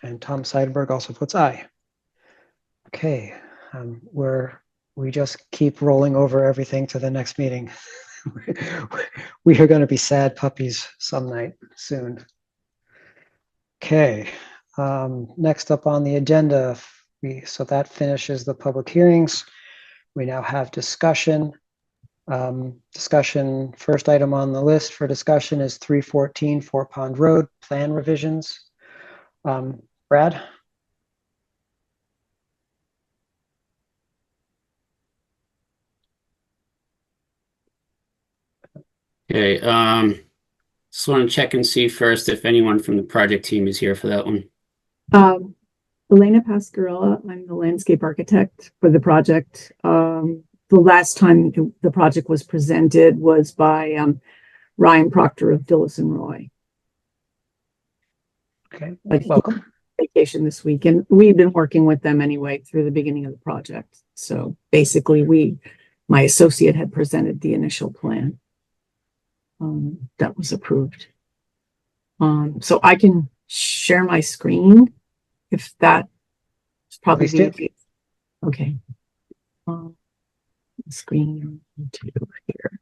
And Tom Seidenberg also puts aye. Okay, we just keep rolling over everything to the next meeting. We are going to be sad puppies some night soon. Okay, next up on the agenda, so that finishes the public hearings. We now have discussion. First item on the list for discussion is 314 Fort Pond Road plan revisions. Brad? Okay, just want to check and see first if anyone from the project team is here for that one. Elena Pascarella, I'm the landscape architect for the project. The last time the project was presented was by Ryan Proctor of Dillis and Roy. Okay, welcome. Vacation this week, and we've been working with them anyway through the beginning of the project. So basically, my associate had presented the initial plan that was approved. So I can share my screen if that is probably the easiest. Okay. Screen two here.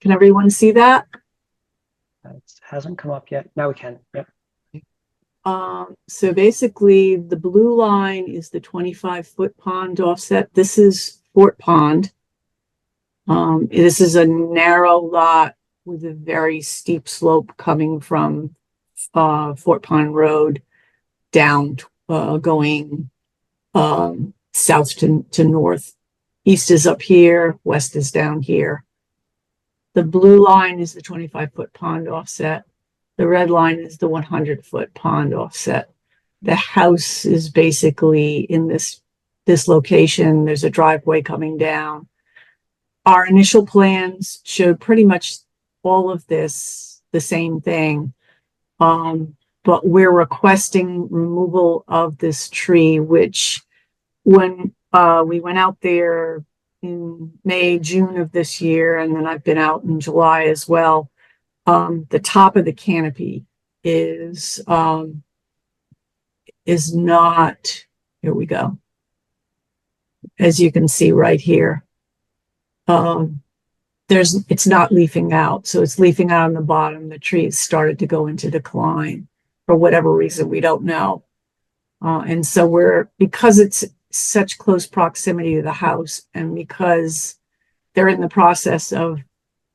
Can everyone see that? It hasn't come up yet. Now we can. Yep. So basically the blue line is the 25-foot pond offset. This is Fort Pond. This is a narrow lot with a very steep slope coming from Fort Pond Road down, going south to north. East is up here, west is down here. The blue line is the 25-foot pond offset. The red line is the 100-foot pond offset. The house is basically in this location. There's a driveway coming down. Our initial plans showed pretty much all of this, the same thing. But we're requesting removal of this tree, which when we went out there in May, June of this year, and then I've been out in July as well. The top of the canopy is not, here we go. As you can see right here, it's not leafing out. So it's leafing out on the bottom. The tree has started to go into decline for whatever reason, we don't know. And so because it's such close proximity to the house, and because they're in the process of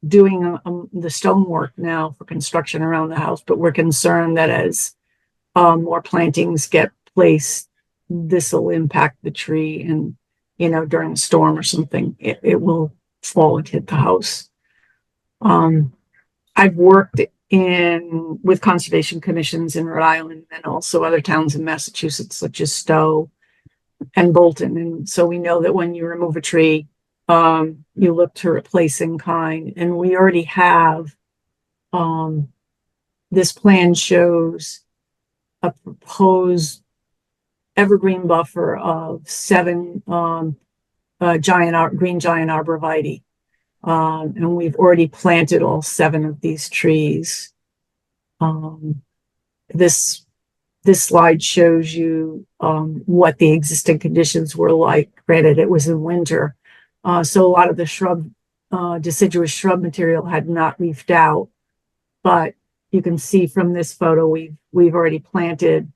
doing the stonework now for construction around the house, but we're concerned that as more plantings get placed, this will impact the tree, and during a storm or something, it will fall and hit the house. I've worked with conservation commissions in Rhode Island and also other towns in Massachusetts, such as Stowe and Bolton. And so we know that when you remove a tree, you look to replace in kind. And we already have, this plan shows a proposed evergreen buffer of 7 green giant arborvitae. And we've already planted all 7 of these trees. This slide shows you what the existing conditions were like. Granted, it was in winter, so a lot of the deciduous shrub material had not leafed out. But you can see from this photo, we've already planted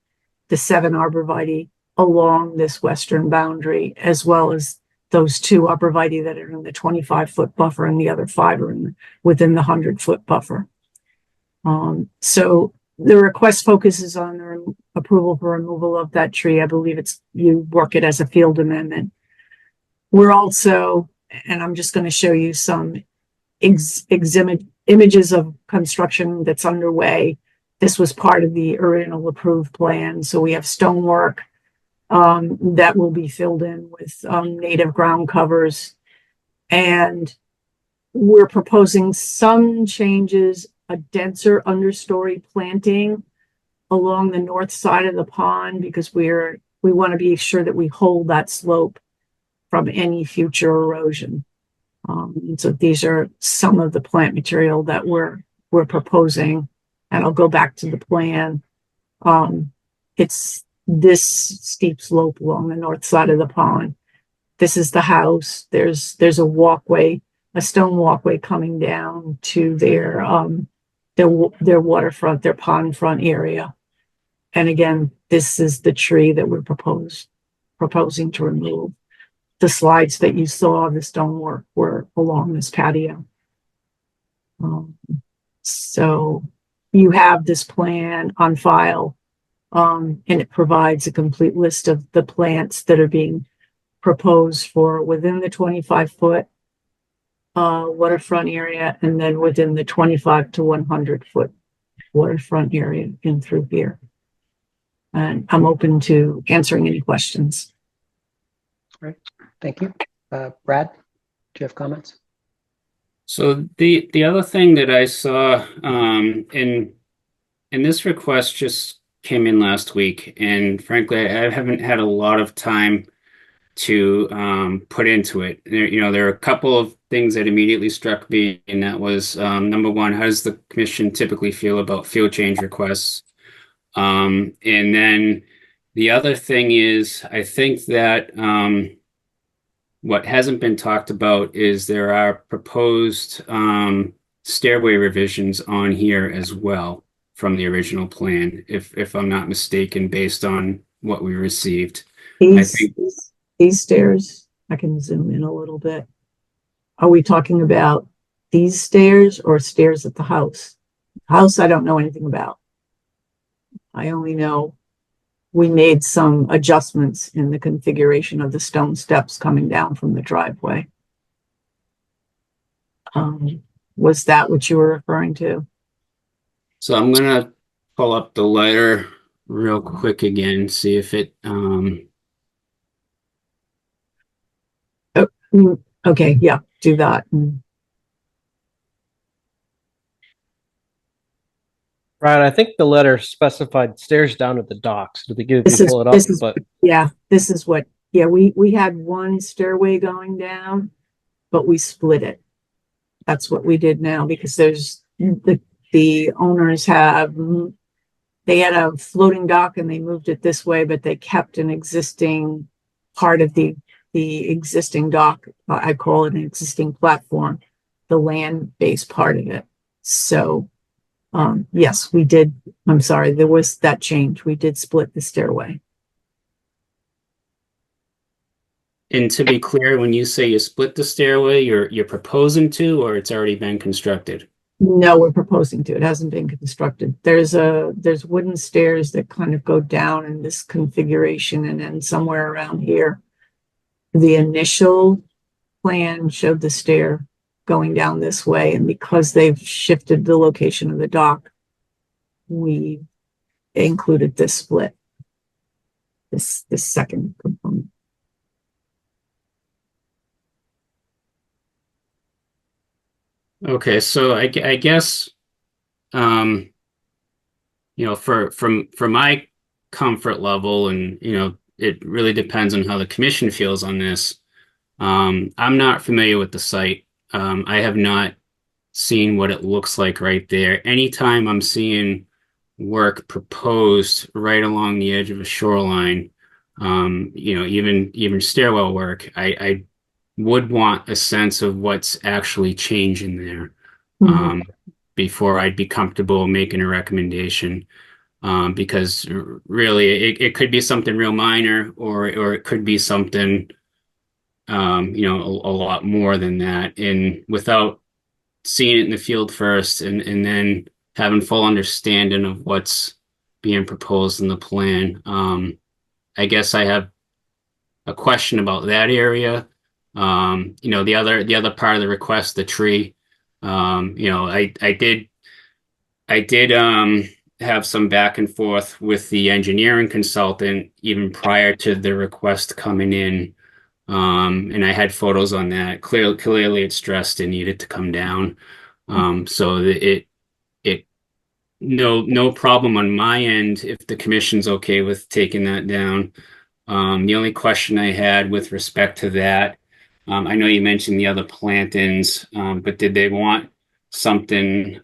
the 7 arborvitae along this western boundary, as well as those 2 arborvitae that are in the 25-foot buffer, and the other 5 are within the 100-foot buffer. So the request focuses on the approval for removal of that tree. I believe you work it as a field amendment. We're also, and I'm just going to show you some images of construction that's underway. This was part of the original approved plan. So we have stonework that will be filled in with native ground covers. And we're proposing some changes, a denser understory planting along the north side of the pond, because we want to be sure that we hold that slope from any future erosion. So these are some of the plant material that we're proposing, and I'll go back to the plan. It's this steep slope along the north side of the pond. This is the house. There's a walkway, a stone walkway coming down to their waterfront, their pond front area. And again, this is the tree that we're proposing to remove. The slides that you saw, the stonework, were along this patio. So you have this plan on file, and it provides a complete list of the plants that are being proposed for within the 25-foot waterfront area, and then within the 25 to 100-foot waterfront area in through here. And I'm open to answering any questions. Great, thank you. Brad, do you have comments? So the other thing that I saw in this request just came in last week, and frankly, I haven't had a lot of time to put into it. There are a couple of things that immediately struck me, and that was number one, how does the commission typically feel about field change requests? And then the other thing is, I think that what hasn't been talked about is there are proposed stairway revisions on here as well from the original plan, if I'm not mistaken, based on what we received. These stairs, I can zoom in a little bit. Are we talking about these stairs or stairs at the house? House, I don't know anything about. I only know we made some adjustments in the configuration of the stone steps coming down from the driveway. Was that what you were referring to? So I'm gonna pull up the letter real quick again, see if it Okay, yeah, do that. Right, I think the letter specified stairs down at the docks. Did they give you pull it up? This is what, we had one stairway going down, but we split it. That's what we did now, because there's the owners they had a floating dock and they moved it this way, but they kept an existing part of the existing dock. I call it an existing platform, the land-based part of it. So yes, we did. I'm sorry, there was that change. We did split the stairway. And to be clear, when you say you split the stairway, you're proposing to, or it's already been constructed? No, we're proposing to. It hasn't been constructed. There's wooden stairs that kind of go down in this configuration, and then somewhere around here, the initial plan showed the stair going down this way. And because they've shifted the location of the dock, we included this split, this second component. Okay, so I guess, for my comfort level, and it really depends on how the commission feels on this. I'm not familiar with the site. I have not seen what it looks like right there. Anytime I'm seeing work proposed right along the edge of a shoreline, even stairwell work, I would want a sense of what's actually changing there, before I'd be comfortable making a recommendation. Because really, it could be something real minor, or it could be something, a lot more than that. And without seeing it in the field first, and then having full understanding of what's being proposed in the plan, I guess I have a question about that area. The other part of the request, the tree. I did have some back and forth with the engineering consultant even prior to the request coming in. And I had photos on that. Clearly it stressed it needed to come down. So it no problem on my end if the commission's okay with taking that down. The only question I had with respect to that, I know you mentioned the other plantings, but did they want something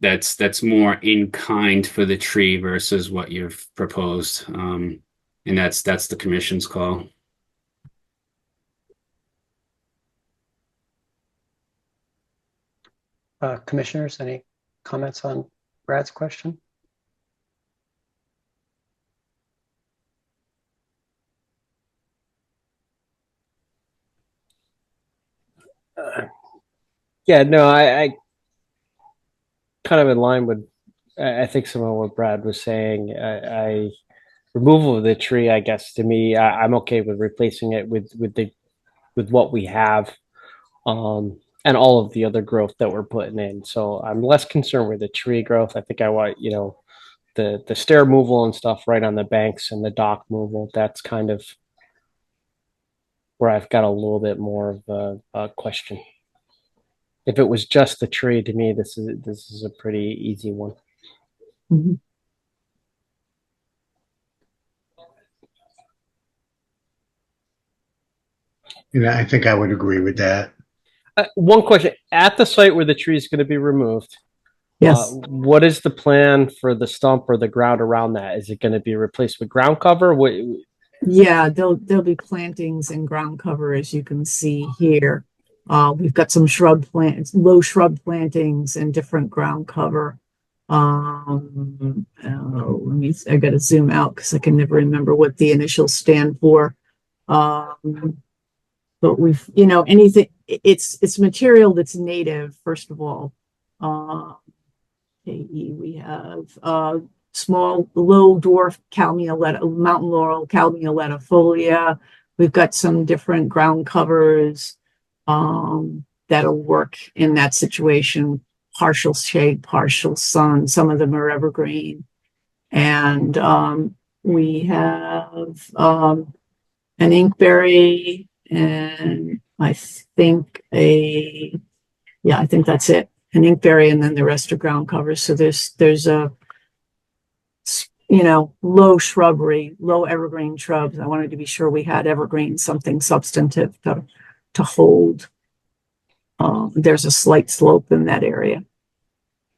that's more in kind for the tree versus what you've proposed? And that's the commission's call. Commissioners, any comments on Brad's question? Yeah, no, I kind of in line with, I think some of what Brad was saying. I removal of the tree, I guess to me, I'm okay with replacing it with what we have, and all of the other growth that we're putting in. So I'm less concerned with the tree growth. I think I want, the stair removal and stuff right on the banks and the dock removal. That's kind of where I've got a little bit more of a question. If it was just the tree, to me, this is a pretty easy one. Yeah, I think I would agree with that. One question: at the site where the tree is going to be removed, Yes. what is the plan for the stump or the ground around that? Is it going to be replaced with ground cover? Yeah, there'll be plantings and ground cover, as you can see here. We've got some low shrub plantings and different ground cover. I got to zoom out because I can never remember what the initials stand for. But anything, it's material that's native, first of all. We have small, low dwarf calmeoletta, mountain laurel, calmeoletta. We've got some different ground covers that'll work in that situation. Partial shade, partial sun. Some of them are evergreen. And we have an inkberry, and I think that's it. An inkberry, and then the rest are ground covers. So there's a low shrubbery, low evergreen shrubs. I wanted to be sure we had evergreen, something substantive to hold. There's a slight slope in that area.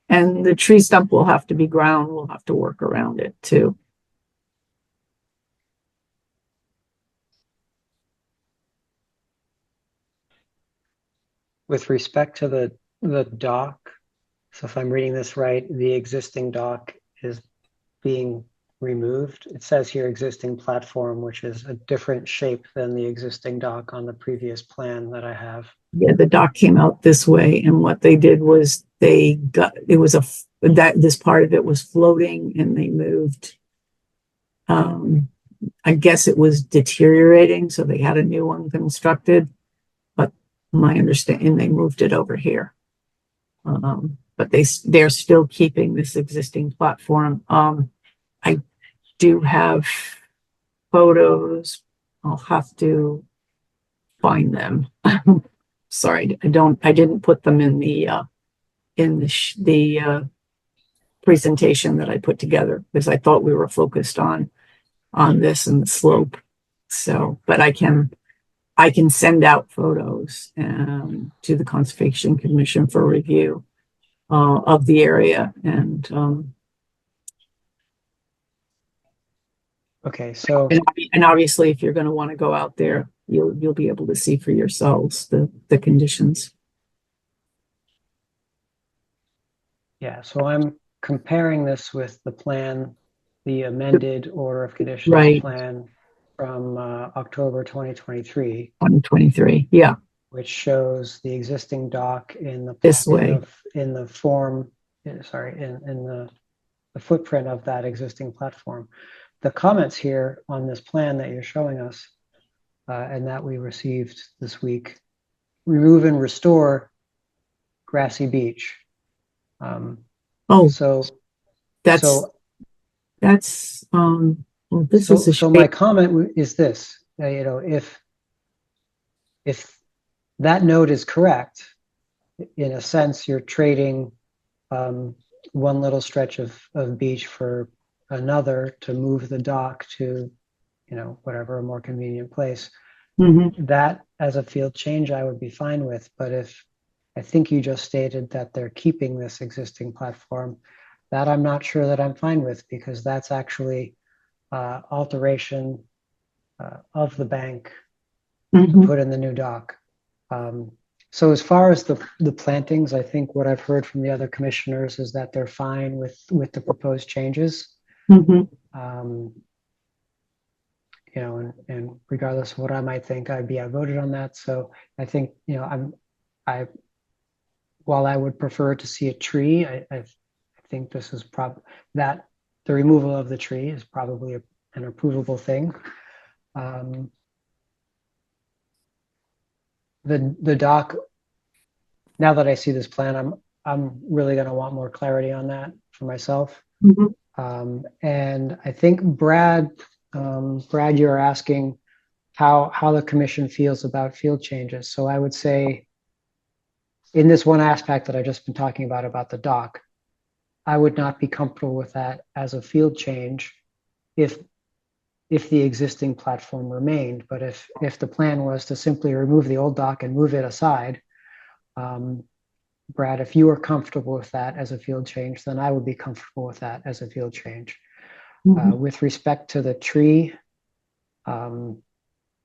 And the tree stump will have to be ground. We'll have to work around it too. With respect to the dock, so if I'm reading this right, the existing dock is being removed. It says here existing platform, which is a different shape than the existing dock on the previous plan that I have. Yeah, the dock came out this way, and what they did was this part of it was floating, and they moved. I guess it was deteriorating, so they had a new one constructed. But My understanding, they moved it over here. But they're still keeping this existing platform. I do have photos. I'll have to find them. Sorry, I didn't put them in the presentation that I put together because I thought we were focused on this and the slope. So, but I can send out photos to the Conservation Commission for review of the area. And Okay, so and obviously, if you're going to want to go out there, you'll be able to see for yourselves the conditions. yeah, so I'm comparing this with the plan, the amended order of conditions Right. plan from October 2023, 2023. Yeah, which shows the existing dock in the this way. in the form, sorry, in the footprint of that existing platform. The comments here on this plan that you're showing us and that we received this week, remove and restore grassy beach. Oh, So that's so well, this is a so my shape. comment is this: you know, if that note is correct, in a sense, you're trading one little stretch of beach for another to move the dock to, you know, whatever, a more convenient place. Mhm. That as a field change, I would be fine with. But if I think you just stated that they're keeping this existing platform, that I'm not sure that I'm fine with, because that's actually alteration of the bank to Mhm. put in the new dock. So as far as the plantings, I think what I've heard from the other commissioners is that they're fine with the proposed changes. Mhm. You know, and regardless of what I might think, I'd be outvoted on that. So I think, you know, while I would prefer to see a tree, I think this is that the removal of the tree is probably an approvable thing. The dock, now that I see this plan, I'm really going to want more clarity on that for myself. Mhm. And I think Brad, you're asking how the commission feels about field changes. So I would say, in this one aspect that I've just been talking about the dock, I would not be comfortable with that as a field change if the existing platform remained. But if the plan was to simply remove the old dock and move it aside, Brad, if you are comfortable with that as a field change, then I would be comfortable with that as a field change. Mhm. With respect to the tree, you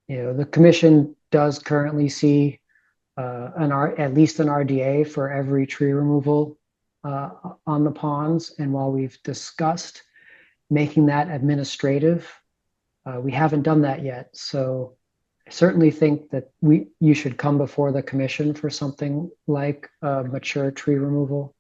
know, the commission does currently see at least an RDA for every tree removal on the ponds. And while we've discussed making that administrative, we haven't done that yet. So I certainly think that you should come before the commission for something like mature tree removal.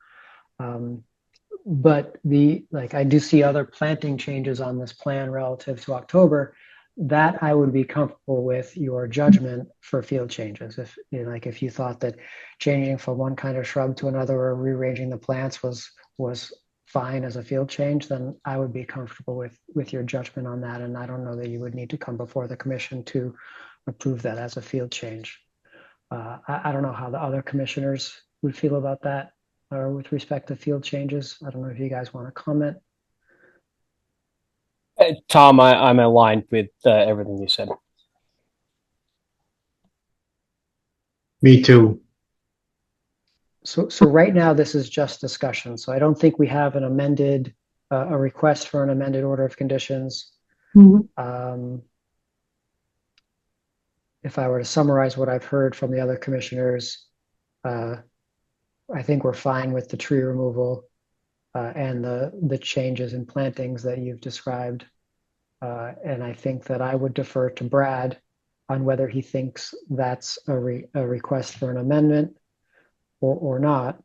But I do see other planting changes on this plan relative to October that I would be comfortable with your judgment for field changes. If you know, if you thought that changing from one kind of shrub to another or rearranging the plants was fine as a field change, then I would be comfortable with your judgment on that. And I don't know that you would need to come before the commission to approve that as a field change. I don't know how the other commissioners would feel about that with respect to field changes. I don't know if you guys want to comment. Tom, I'm aligned with everything you said. Me too. So right now, this is just discussion. So I don't think we have a request for an amended order of conditions. Mhm. If I were to summarize what I've heard from the other commissioners, I think we're fine with the tree removal and the changes in plantings that you've described. And I think that I would defer to Brad on whether he thinks that's a request for an amendment or not,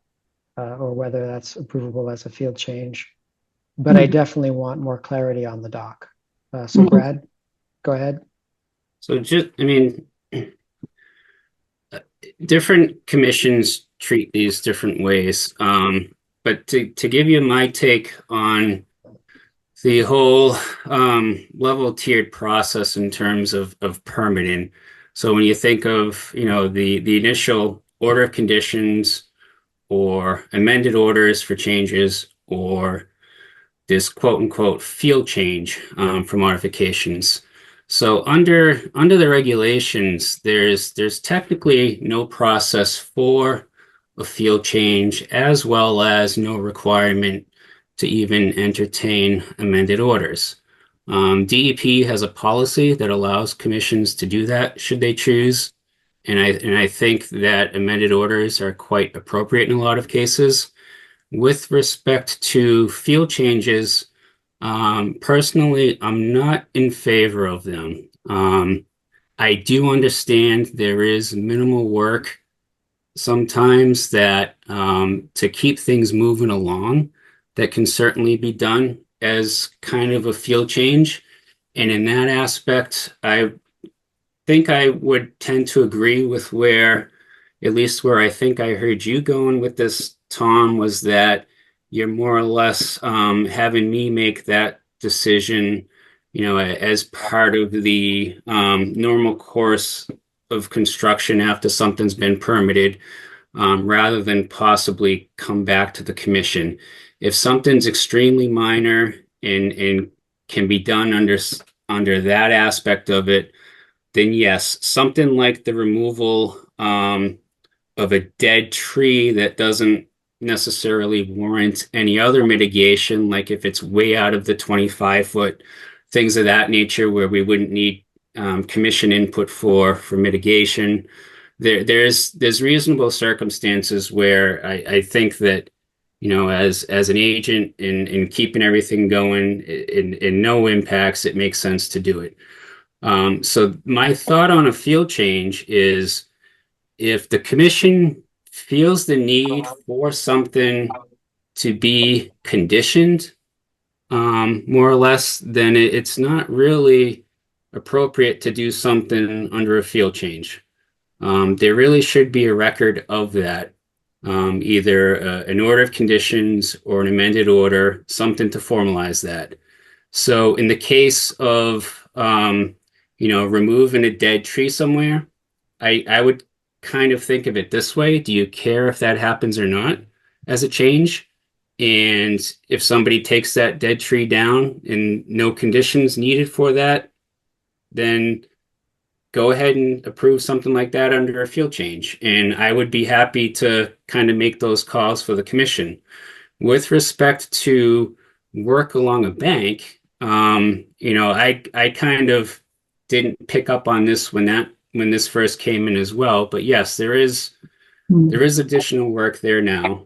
or whether that's approvable as a field change. But I definitely want more clarity on the dock. So Brad, go ahead. So just, I mean, different commissions treat these different ways. But to give you my take on the whole level tiered process in terms of permitting. So when you think of, the initial order of conditions or amended orders for changes or this quote unquote field change for modifications. So under the regulations, there's technically no process for a field change as well as no requirement to even entertain amended orders. DEP has a policy that allows commissions to do that should they choose. And I think that amended orders are quite appropriate in a lot of cases. With respect to field changes, personally, I'm not in favor of them. I do understand there is minimal work sometimes that to keep things moving along that can certainly be done as kind of a field change. And in that aspect, I think I would tend to agree with at least where I think I heard you going with this, Tom, was that you're more or less having me make that decision, as part of the normal course of construction after something's been permitted, rather than possibly come back to the commission. If something's extremely minor and can be done under that aspect of it, then yes, something like the removal of a dead tree that doesn't necessarily warrant any other mitigation, like if it's way out of the 25-foot, things of that nature where we wouldn't need commission input for mitigation. There's reasonable circumstances where I think that, as an agent in keeping everything going in no impacts, it makes sense to do it. So my thought on a field change is if the commission feels the need for something to be conditioned, more or less, then it's not really appropriate to do something under a field change. There really should be a record of that, either an order of conditions or an amended order, something to formalize that. So in the case of removing a dead tree somewhere, I would kind of think of it this way. Do you care if that happens or not as a change? And if somebody takes that dead tree down and no conditions needed for that, then go ahead and approve something like that under a field change. And I would be happy to kind of make those calls for the commission. With respect to work along a bank, I kind of didn't pick up on this when this first came in as well. But yes, there is additional work there now.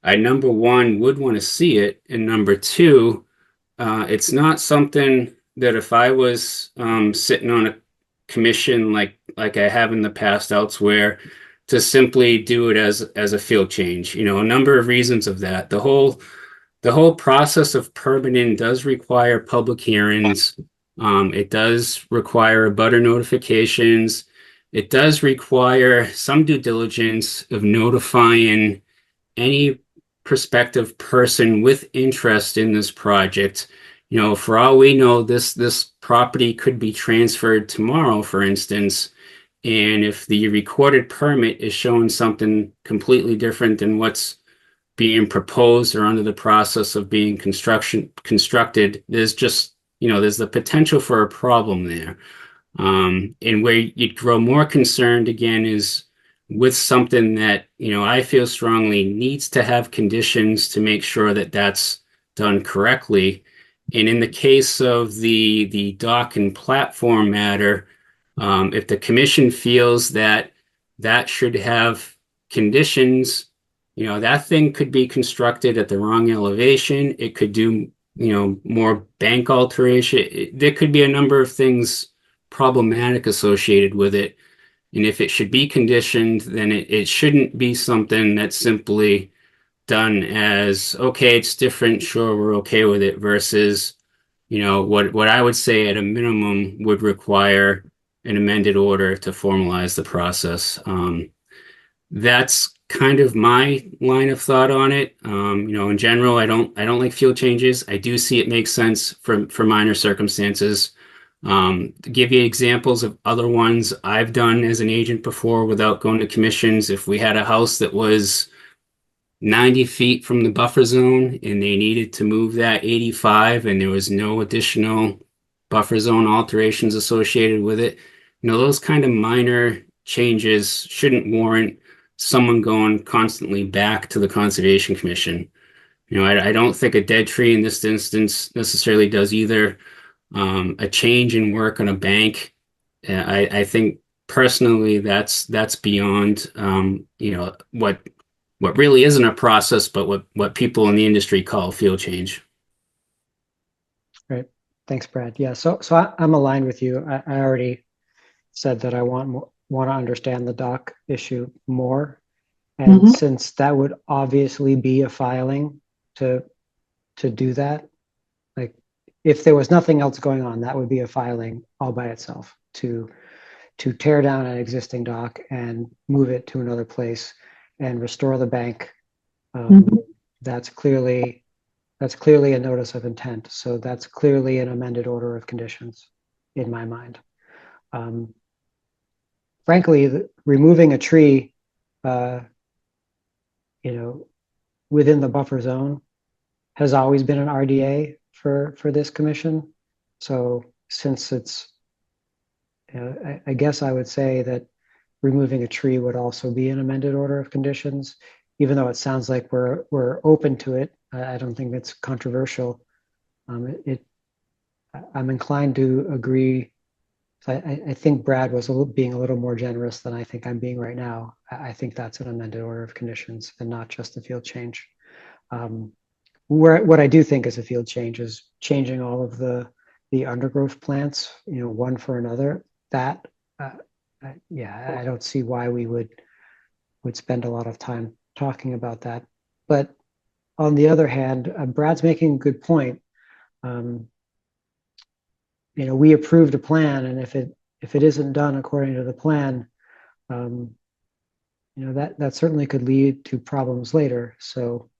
I number one would want to see it, and number two, it's not something that if I was sitting on a commission like I have in the past elsewhere, to simply do it as a field change. A number of reasons of that. The whole process of permitting does require public hearings. It does require abutter notifications. It does require some due diligence of notifying any prospective person with interest in this project. For all we know, this property could be transferred tomorrow, for instance. And if the recorded permit is showing something completely different than what's being proposed or under the process of being constructed, there's just, there's the potential for a problem there. And where you'd grow more concerned again is with something that, I feel strongly needs to have conditions to make sure that that's done correctly. And in the case of the dock and platform matter, if the commission feels that should have conditions, that thing could be constructed at the wrong elevation. It could do, more bank alteration. There could be a number of things problematic associated with it. And if it should be conditioned, then it shouldn't be something that's simply done as, okay, it's different, sure, we're okay with it, versus, what I would say at a minimum would require an amended order to formalize the process. That's kind of my line of thought on it. In general, I don't like field changes. I do see it makes sense for minor circumstances. To give you examples of other ones I've done as an agent before without going to commissions, if we had a house that was 90 feet from the buffer zone and they needed to move that 85 and there was no additional buffer zone alterations associated with it, those kind of minor changes shouldn't warrant someone going constantly back to the Conservation Commission. I don't think a dead tree in this instance necessarily does either. A change in work on a bank, I think personally that's beyond what really isn't a process, but what people in the industry call field change. Right. Thanks, Brad. Yeah. So I'm aligned with you. I already said that I want to understand the dock issue more, and since that would obviously be a filing to do that, like if there was nothing else going on, that would be a filing all by itself to tear down an existing dock and move it to another place and restore the bank. That's clearly a notice of intent. So that's clearly an amended order of conditions in my mind. Frankly, removing a tree, within the buffer zone has always been an RDA for this commission. So since it's, I guess I would say that removing a tree would also be an amended order of conditions, even though it sounds like we're open to it. I don't think it's controversial. I'm inclined to agree. I think Brad was being a little more generous than I think I'm being right now. I think that's an amended order of conditions and not just a field change. What I do think is a field change is changing all of the undergrowth plants, one for another. That, I don't see why we would spend a lot of time talking about that. But on the other hand, Brad's making a good point. We approved a plan, and if it isn't done according to the plan, that certainly could lead to problems later. So,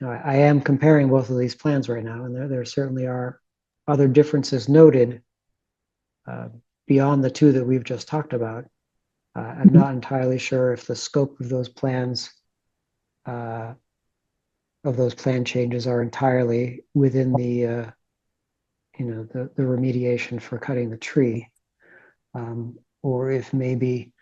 I am comparing both of these plans right now, and there certainly are other differences noted beyond the two that we've just talked about. I'm not entirely sure if the scope of those plans, of those plan changes, are entirely within the remediation for cutting the tree, or if maybe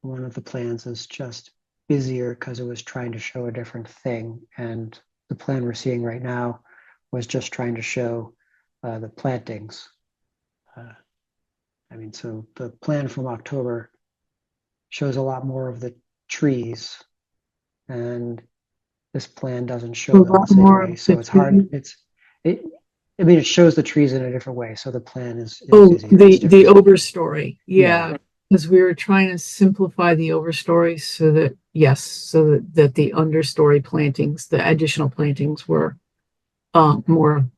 one of the plans is just busier because it was trying to show a different thing, and the plan we're seeing right now was just trying to show the plantings. So the plan from October shows a lot more of the trees, and this plan doesn't show them the same way. So it's hard. It shows the trees in a different way. So the plan is the overstory. Yeah. Because we were trying to simplify the overstory so that the understory plantings, the additional plantings, were more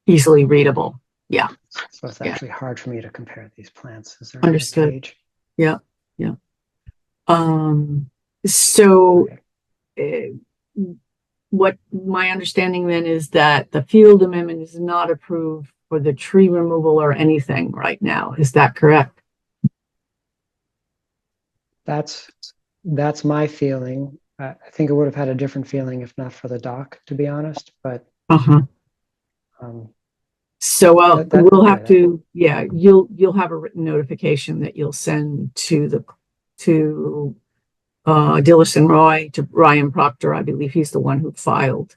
easily readable. Yeah. So it's actually hard for me to compare these plants. Is there Understood. Page? Yeah. Yeah. So what my understanding then is that the field amendment is not approved for the tree removal or anything right now. Is that correct? That's my feeling. I think it would have had a different feeling if not for the dock, to be honest. But so we'll have to. Yeah, you'll have a written notification that you'll send to Dillerson Roy, to Ryan Proctor. I believe he's the one who filed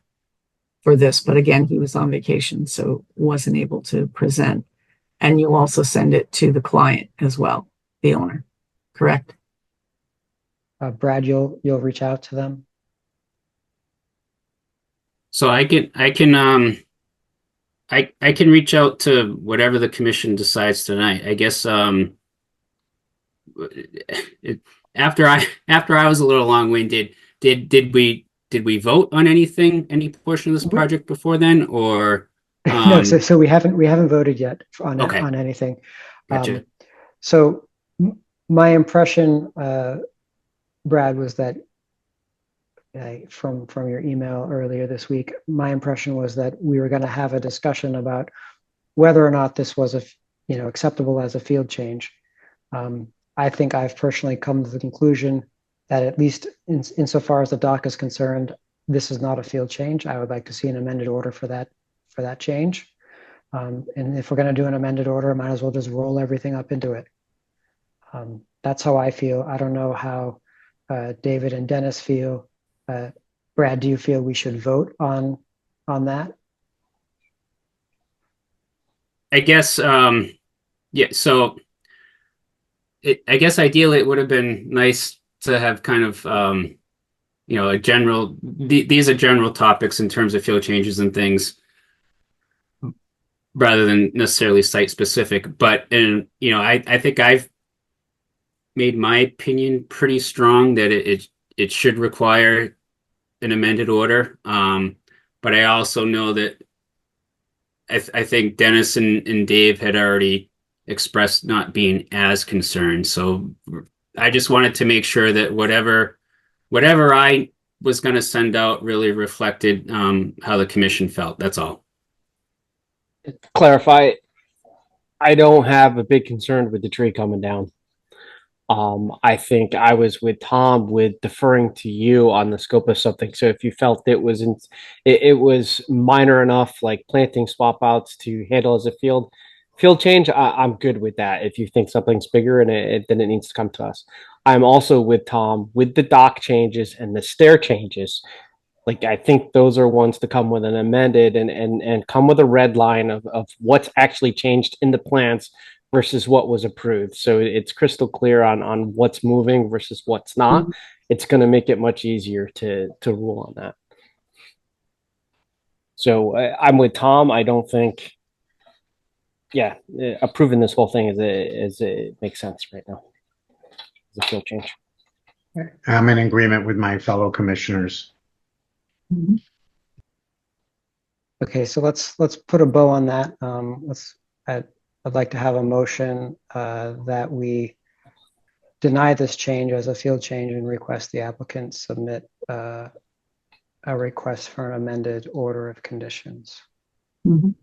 for this, but again, he was on vacation, so wasn't able to present. And you'll also send it to the client as well, the owner, correct? Brad, you'll reach out to them. So I can reach out to whatever the commission decides tonight. I guess after I was a little long-winded, did we vote on any portion of this project before then, or No, so we haven't voted yet Okay. on anything. Gotcha. So my impression, Brad, was that from your email earlier this week, my impression was that we were going to have a discussion about whether or not this was acceptable as a field change. I think I've personally come to the conclusion that at least insofar as the dock is concerned, this is not a field change. I would like to see an amended order for that change. And if we're going to do an amended order, might as well just roll everything up into it. That's how I feel. I don't know how David and Dennis feel. Brad, do you feel we should vote on that? I guess, yeah, so I guess ideally it would have been nice to have kind of, a general, these are general topics in terms of field changes and things rather than necessarily site specific. But, I think I've made my opinion pretty strong that it should require an amended order. But I also know that I think Dennis and Dave had already expressed not being as concerned. So I just wanted to make sure that whatever I was going to send out really reflected how the commission felt. That's all. Clarify, I don't have a big concern with the tree coming down. I think I was with Tom with deferring to you on the scope of something. So if you felt it was minor enough, like planting swap outs to handle as a field change, I'm good with that. If you think something's bigger and then it needs to come to us. I'm also with Tom with the dock changes and the stair changes. Like I think those are ones to come with an amended and come with a red line of what's actually changed in the plans versus what was approved. So it's crystal clear on what's moving versus what's not. It's going to make it much easier to rule on that. So I'm with Tom. I don't think, approving this whole thing is it makes sense right now. It's a field change. I'm in agreement with my fellow commissioners. Okay, so let's put a bow on that. I'd like to have a motion that we deny this change as a field change and request the applicant submit a request for an amended order of conditions. Give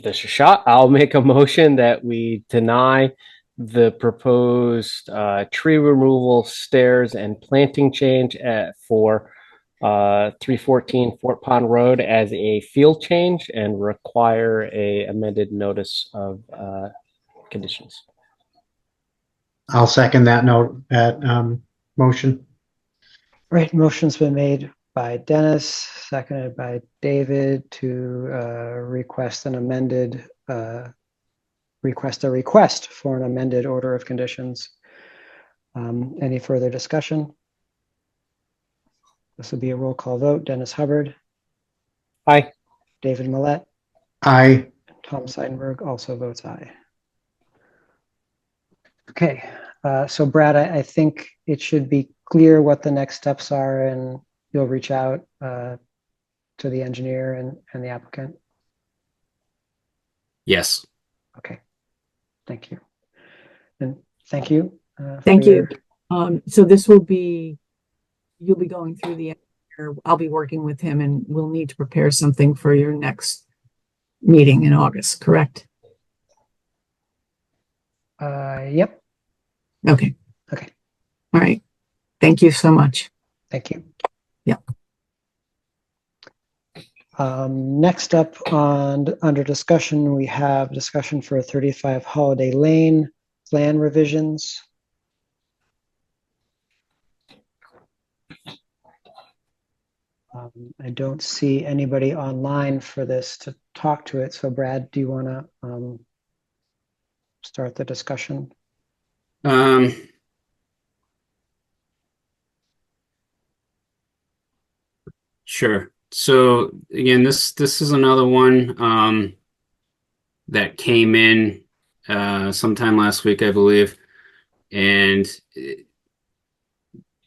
this a shot. I'll make a motion that we deny the proposed tree removal, stairs, and planting change for 314 Fort Pond Road as a field change and require a amended notice of conditions. I'll second that motion. Right, motion's been made by Dennis, seconded by David to request a request for an amended order of conditions. Any further discussion? This will be a roll call vote. Dennis Hubbard. Aye. David Millett. Aye. Tom Seidenberg also votes aye. Okay, so Brad, I think it should be clear what the next steps are, and you'll reach out to the engineer and the applicant. Yes. Okay, thank you. And thank you. Thank you. So this will be, you'll be going through the engineer. I'll be working with him and we'll need to prepare something for your next meeting in August, correct? Yep. Okay. Okay. All right. Thank you so much. Thank you. Yeah. Next up under discussion, we have discussion for 35 Holiday Lane plan revisions. I don't see anybody online for this to talk to it. So Brad, do you want to start the discussion? Sure. So again, this is another one that came in sometime last week, I believe, and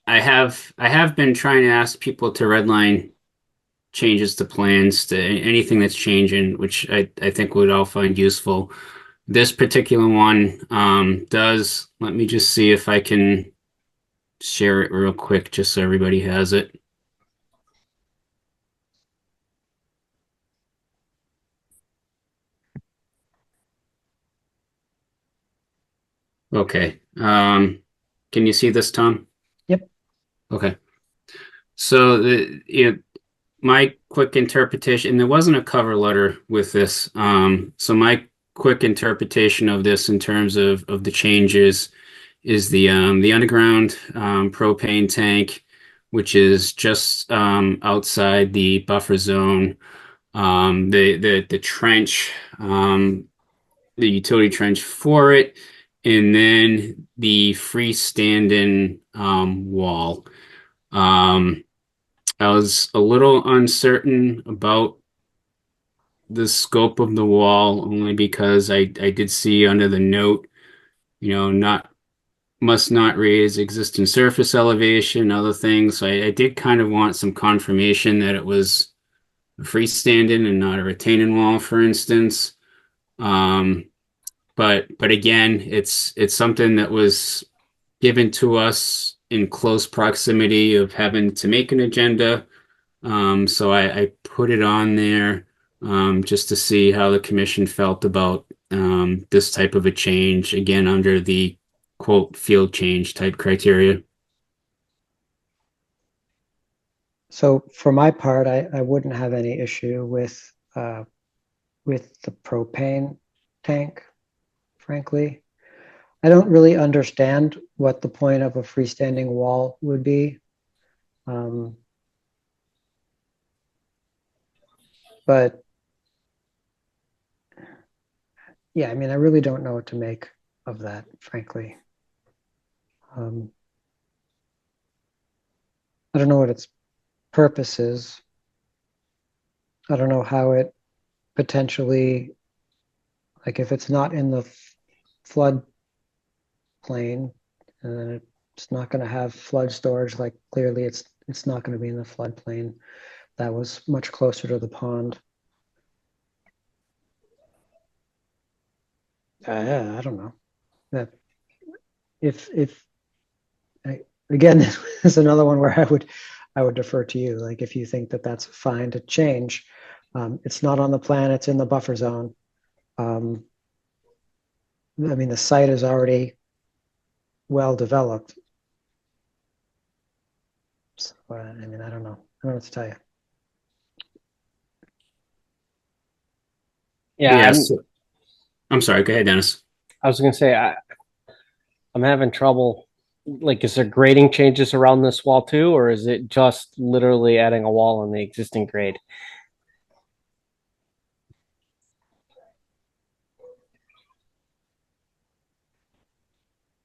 I have been trying to ask people to redline changes to plans, to anything that's changing, which I think we'd all find useful. This particular one does, let me just see if I can share it real quick just so everybody has it. Okay. Can you see this, Tom? Yep. Okay. So my quick interpretation, there wasn't a cover letter with this. So my quick interpretation of this in terms of the changes is the underground propane tank, which is just outside the buffer zone. The trench, the utility trench for it, and then the freestanding wall. I was a little uncertain about the scope of the wall only because I did see under the note, not must not raise existing surface elevation, other things. So I did kind of want some confirmation that it was freestanding and not a retaining wall, for instance. But again, it's something that was given to us in close proximity of having to make an agenda. So I put it on there just to see how the commission felt about this type of a change, again, under the quote field change type criteria. So for my part, I wouldn't have any issue with the propane tank, frankly. I don't really understand what the point of a freestanding wall would be. But yeah, I mean, I really don't know what to make of that, frankly. I don't know what its purpose is. I don't know how it potentially, like if it's not in the flood plain, and then it's not going to have flood storage, like clearly it's not going to be in the floodplain. That was much closer to the pond. Yeah, I don't know. That if again, this is another one where I would defer to you. Like if you think that that's fine to change, it's not on the plan. It's in the buffer zone. I mean, the site is already well developed. So, I mean, I don't know. I don't know what to tell you. Yeah, Yes. I'm sorry. Go ahead, Dennis. I was going to say I'm having trouble. Like, is there grading changes around this wall too, or is it just literally adding a wall on the existing grade?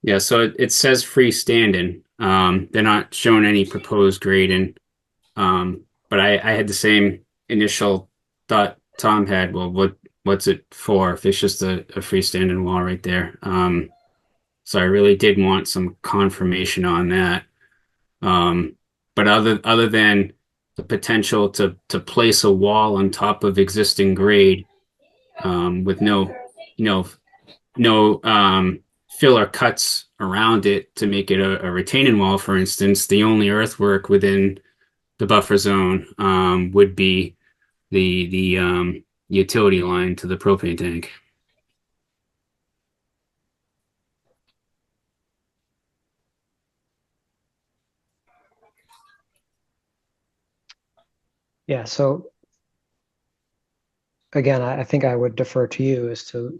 Yeah, so it says freestanding. They're not showing any proposed grading. But I had the same initial thought Tom had. Well, what's it for if it's just a freestanding wall right there? So I really did want some confirmation on that. But other than the potential to place a wall on top of existing grade, with no filler cuts around it to make it a retaining wall, for instance, the only earthwork within the buffer zone would be the utility line to the propane tank. Yeah. So again, I think I would defer to you as to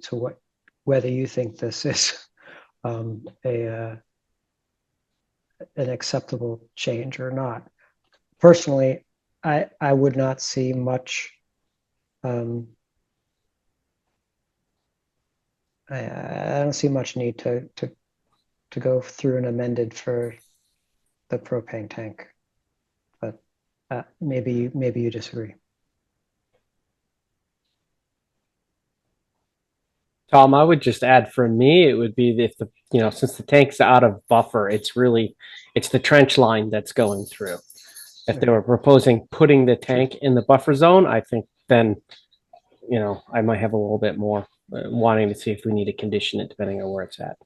whether you think this is an acceptable change or not. Personally, I would not see much. I don't see much need to go through and amended for the propane tank, but maybe you disagree. Tom, I would just add for me, it would be if since the tank's out of buffer, it's the trench line that's going through. If they were proposing putting the tank in the buffer zone, I think then, I might have a little bit more wanting to see if we need to condition it depending on where it's at.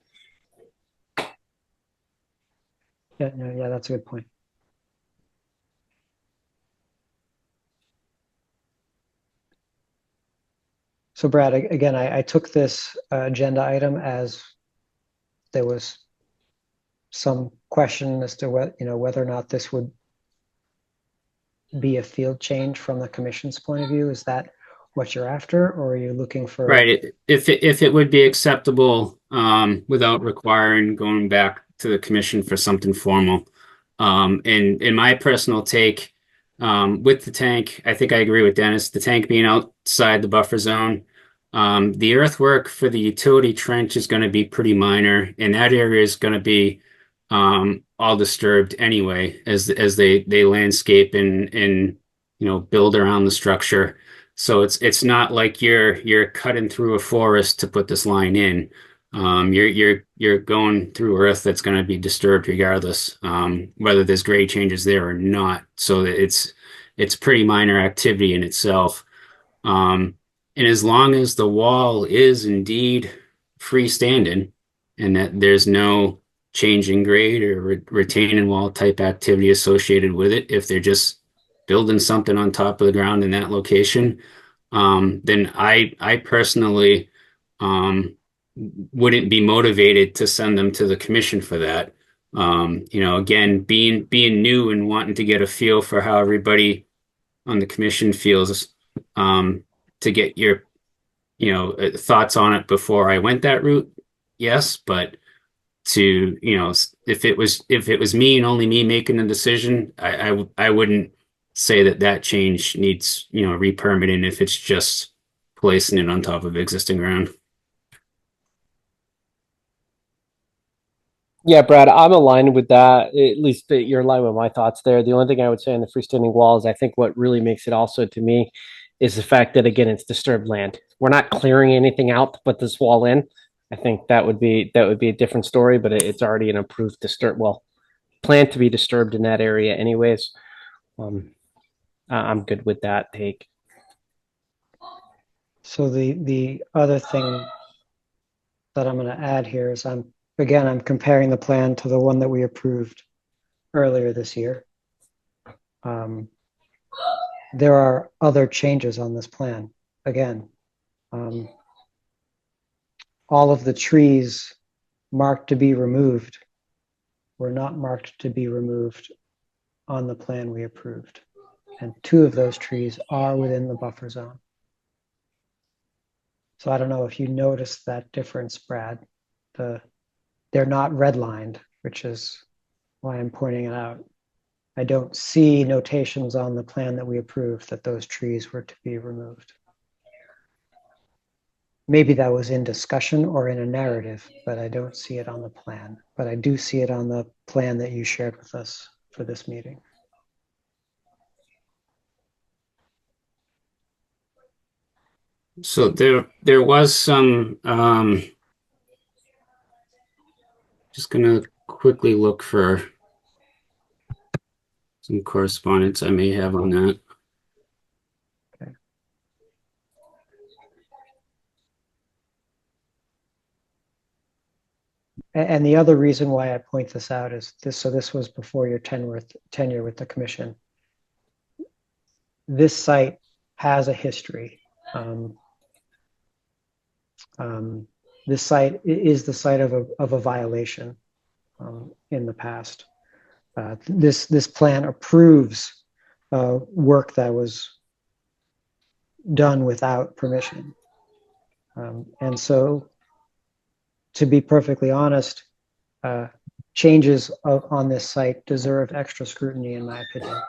Yeah, that's a good point. So Brad, again, I took this agenda item as there was some question as to whether or not this would be a field change from the commission's point of view. Is that what you're after, or are you looking for? Right. If it would be acceptable without requiring going back to the commission for something formal. And in my personal take, with the tank, I think I agree with Dennis. The tank being outside the buffer zone, the earthwork for the utility trench is going to be pretty minor, and that area is going to be all disturbed anyway as they landscape and build around the structure. So it's not like you're cutting through a forest to put this line in. You're going through earth that's going to be disturbed regardless, whether there's grade changes there or not. So it's pretty minor activity in itself. And as long as the wall is indeed freestanding and that there's no change in grade or retaining wall type activity associated with it, if they're just building something on top of the ground in that location, then I personally wouldn't be motivated to send them to the commission for that. Again, being new and wanting to get a feel for how everybody on the commission feels, to get your thoughts on it before I went that route. Yes, but to if it was me and only me making the decision, I wouldn't say that change needs re-permitting if it's just placing it on top of existing ground. Yeah, Brad, I'm aligned with that. At least you're aligned with my thoughts there. The only thing I would say on the freestanding wall is I think what really makes it also to me is the fact that, again, it's disturbed land. We're not clearing anything out to put this wall in. I think that would be a different story, but it's already an approved planned to be disturbed in that area anyways. I'm good with that take. So the other thing that I'm going to add here is I'm comparing the plan to the one that we approved earlier this year. There are other changes on this plan. Again, all of the trees marked to be removed were not marked to be removed on the plan we approved. And 2 of those trees are within the buffer zone. So I don't know if you noticed that difference, Brad. They're not redlined, which is why I'm pointing it out. I don't see notations on the plan that we approved that those trees were to be removed. Maybe that was in discussion or in a narrative, but I don't see it on the plan. But I do see it on the plan that you shared with us for this meeting. So there was some, just gonna quickly look for some correspondence I may have on that. Okay. And the other reason why I point this out is this. So this was before your tenure with the commission. This site has a history. This site is the site of a violation in the past. This plan approves work that was done without permission. And so, to be perfectly honest, changes on this site deserve extra scrutiny, in my opinion.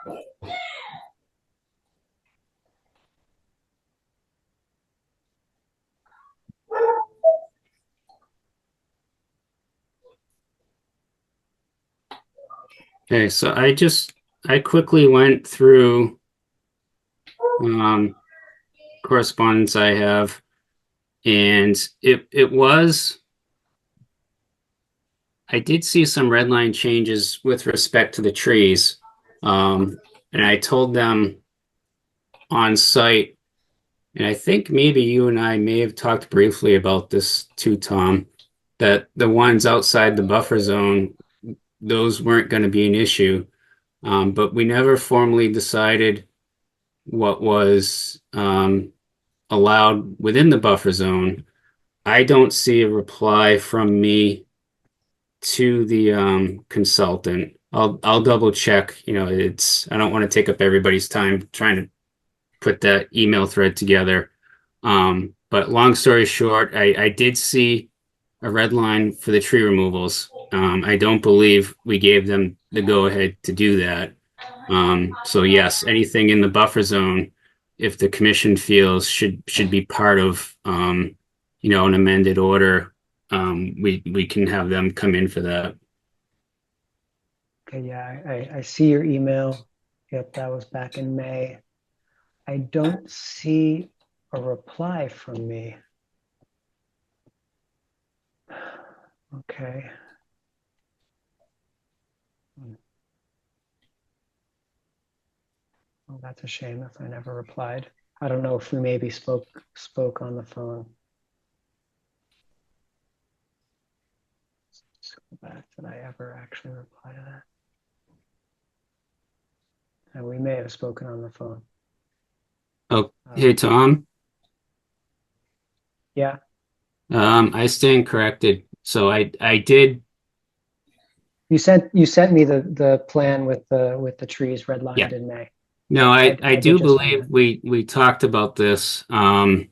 Okay, so I quickly went through correspondence I have, and I did see some red line changes with respect to the trees. And and I told them on site, and I think maybe you and I may have talked briefly about this too, Tom, that the ones outside the buffer zone, those weren't going to be an issue. But we never formally decided what was allowed within the buffer zone. I don't see a reply from me to the consultant. I'll double check. You know, I don't want to take up everybody's time trying to put that email thread together. But long story short, I did see a red line for the tree removals. I don't believe we gave them the go ahead to do that. So yes, anything in the buffer zone, if the commission feels should be part of an amended order, we can have them come in for that. Okay, yeah, I see your email. Yep, that was back in May. I don't see a reply from me. Okay. Well, that's a shame if I never replied. I don't know if we maybe spoke on the phone. Let's go back. Did I ever actually reply to that? And we may have spoken on the phone. Oh, hey, Tom. Yeah. I stand corrected. So I did. You sent me the plan with the trees redlined Yeah. in May. No, I did do just find believe we talked about this. Because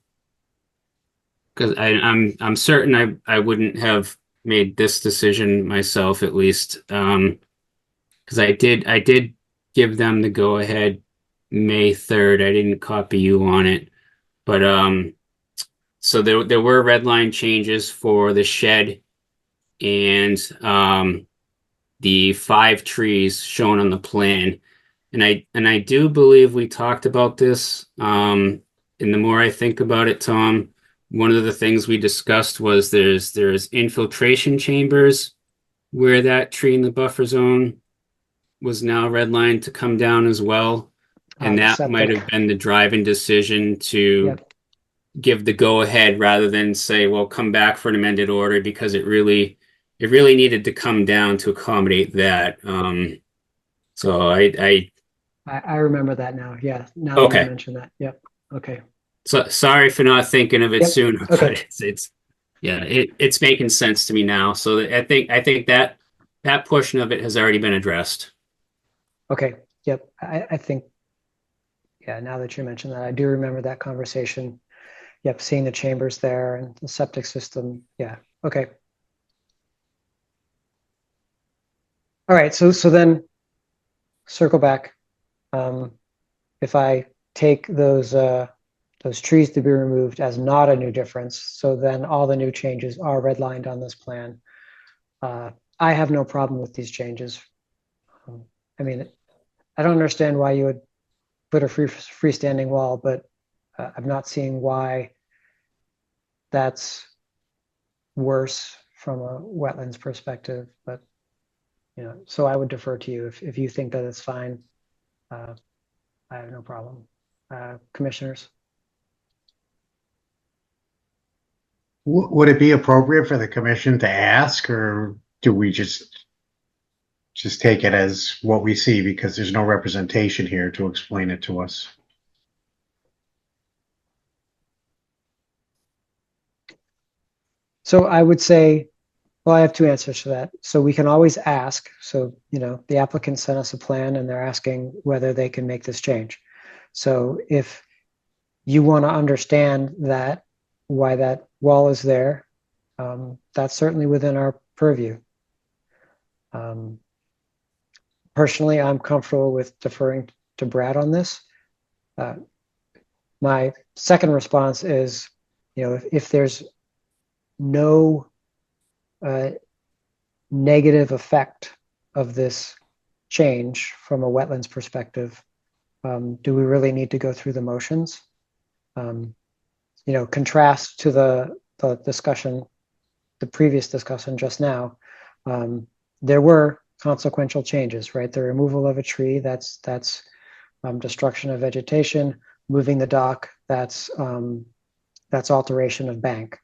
I'm certain I wouldn't have made this decision myself, at least. Because I did give them the go ahead May 3rd. I didn't copy you on it. But so there were red line changes for the shed and the 5 trees shown on the plan. And I do believe we talked about this. And the more I think about it, Tom, one of the things we discussed was there's infiltration chambers where that tree in the buffer zone was now redlined to come down as well. And the that might septic. have been the driving decision to Yep. give the go ahead rather than say, well, come back for an amended order, because it really needed to come down to accommodate that. So I remember that now. Yeah. Now that you okay. mentioned that. Yep. Okay. So sorry for not thinking of it Yep. sooner, Okay. but it's making sense to me now. So I think that portion of it has already been addressed. Okay. Yep. I think, yeah, now that you mentioned that, I do remember that conversation. Yep. Seeing the chambers there and the septic system. Yeah. Okay. All right. So then circle back. If I take those trees to be removed as not a new difference, so then all the new changes are redlined on this plan. I have no problem with these changes. I mean, I don't understand why you would put a freestanding wall, but I'm not seeing why that's worse from a wetlands perspective. But so I would defer to you if you think that it's fine. I have no problem. Commissioners. Would it be appropriate for the commission to ask, or do we just take it as what we see, because there's no representation here to explain it to us? So I would say, well, I have 2 answers to that. So we can always ask. So, the applicant sent us a plan and they're asking whether they can make this change. So if you want to understand why that wall is there, that's certainly within our purview. Personally, I'm comfortable with deferring to Brad on this. My second response is, if there's no negative effect of this change from a wetlands perspective, do we really need to go through the motions? Contrast to the discussion, the previous discussion just now, there were consequential changes, right? The removal of a tree, that's destruction of vegetation, moving the dock, that's alteration of bank,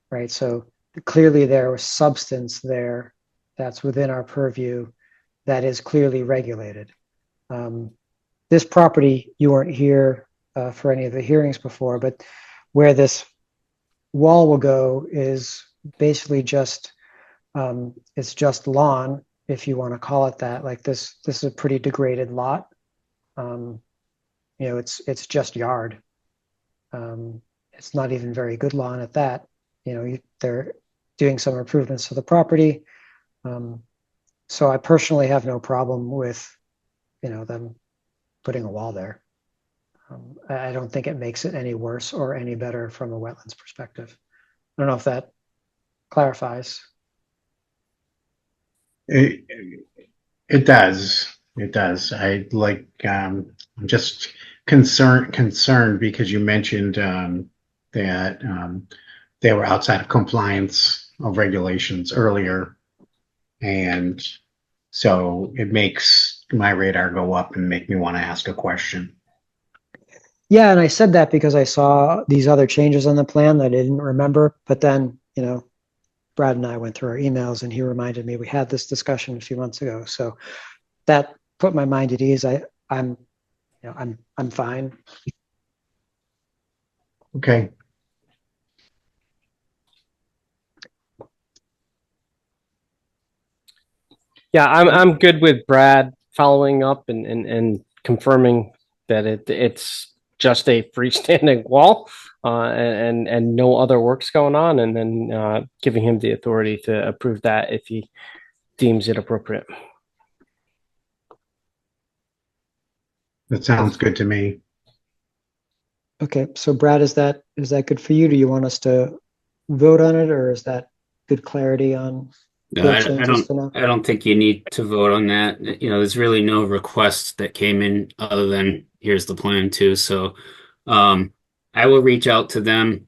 right? So clearly there was substance there that's within our purview that is clearly regulated. This property, you weren't here for any of the hearings before, but where this wall will go is basically just it's just lawn, if you want to call it that. Like this is a pretty degraded lot. It's just yard. It's not even very good lawn at that. They're doing some improvements to the property. So I personally have no problem with, them putting a wall there. I don't think it makes it any worse or any better from a wetlands perspective. I don't know if that clarifies. It does. It does. I'm just concerned because you mentioned that they were outside of compliance of regulations earlier. And so it makes my radar go up and make me want to ask a question. Yeah, and I said that because I saw these other changes on the plan that I didn't remember. But then, Brad and I went through our emails and he reminded me we had this discussion a few months ago. So that put my mind at ease. I'm fine. Okay. Yeah, I'm good with Brad following up and confirming that it's just a freestanding wall and no other works going on, and then giving him the authority to approve that if he deems it appropriate. That sounds good to me. Okay, so Brad, is that good for you? Do you want us to vote on it, or is that good clarity on No, your I changes for now? I don't think you need to vote on that. There's really no request that came in other than here's the plan too. So, I will reach out to them,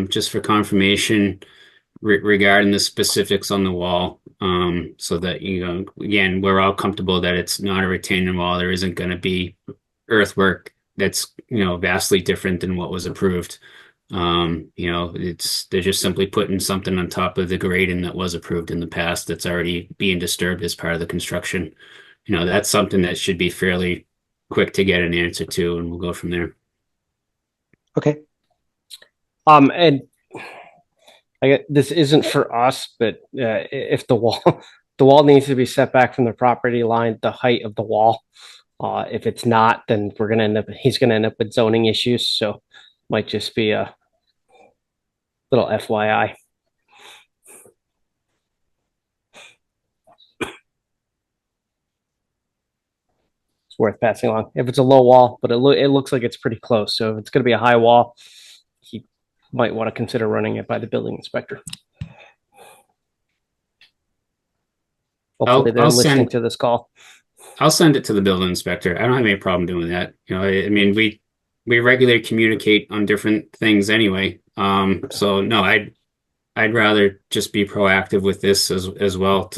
just for confirmation regarding the specifics on the wall. So that, again, we're all comfortable that it's not a retaining wall. There isn't going to be earthwork that's, vastly different than what was approved. They're just simply putting something on top of the grading that was approved in the past that's already being disturbed as part of the construction. That's something that should be fairly quick to get an answer to, and we'll go from there. Okay. And this isn't for us, but if the wall needs to be set back from the property line, the height of the wall. If it's not, then he's gonna end up with zoning issues. So might just be a little FYI. It's worth passing along. If it's a low wall, but it looks like it's pretty close. So if it's gonna be a high wall, he might want to consider running it by the building inspector. Hopefully they're listening to this call. I'll send it to the building inspector. I don't have any problem doing that. I mean, we regularly communicate on different things anyway. So no, I'd rather just be proactive with this as well.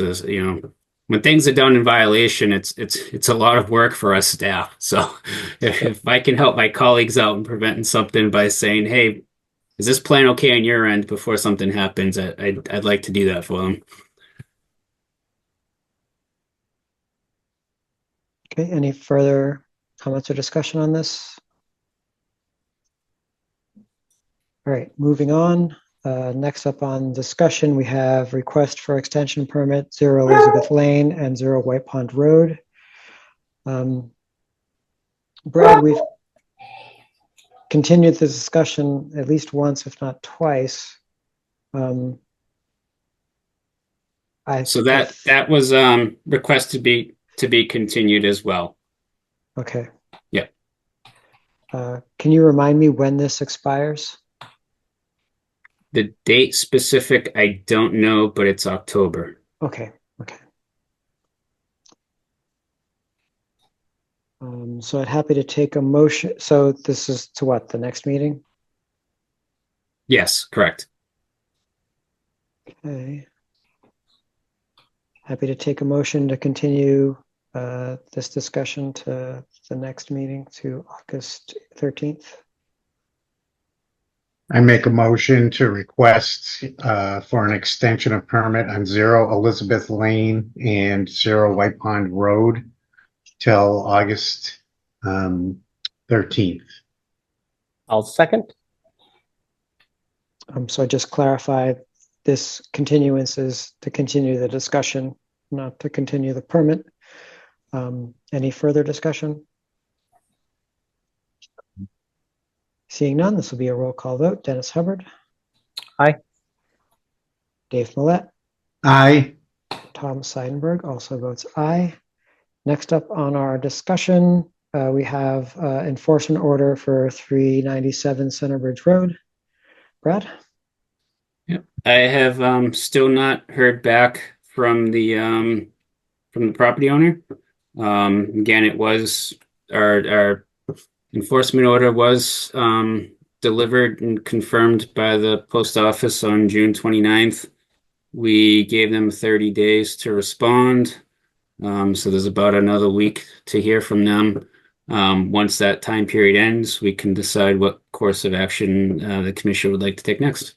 When things are done in violation, it's a lot of work for us staff. So if I can help my colleagues out in preventing something by saying, "Hey, is this plan okay on your end?" before something happens, I'd like to do that for them. Okay, any further comments or discussion on this? All right, moving on. Next up on discussion, we have request for extension permit 0 Elizabeth Lane and 0 White Pond Road. Brad, we've continued the discussion at least once, if not twice. So that was request to be continued as well. Okay. Yeah. Can you remind me when this expires? The date specific, I don't know, but it's October. Okay. So I'd happy to take a motion. So this is to what, the next meeting? Yes, correct. Okay. Happy to take a motion to continue this discussion to the next meeting, to August 13th? I make a motion to request for an extension of permit on 0 Elizabeth Lane and 0 White Pond Road till August 13th. I'll second. So just clarify, this continuance is to continue the discussion, not to continue the permit. Any further discussion? Seeing none, this will be a roll call vote. Dennis Hubbard. Aye. Dave Millette. Aye. Tom Seidenberg also votes aye. Next up on our discussion, we have enforcement order for 397 Center Bridge Road. Brad? Yep. I have still not heard back from the property owner. Again, it was our enforcement order was delivered and confirmed by the post office on June 29th. We gave them 30 days to respond. So there's about another week to hear from them. Once that time period ends, we can decide what course of action the commission would like to take next.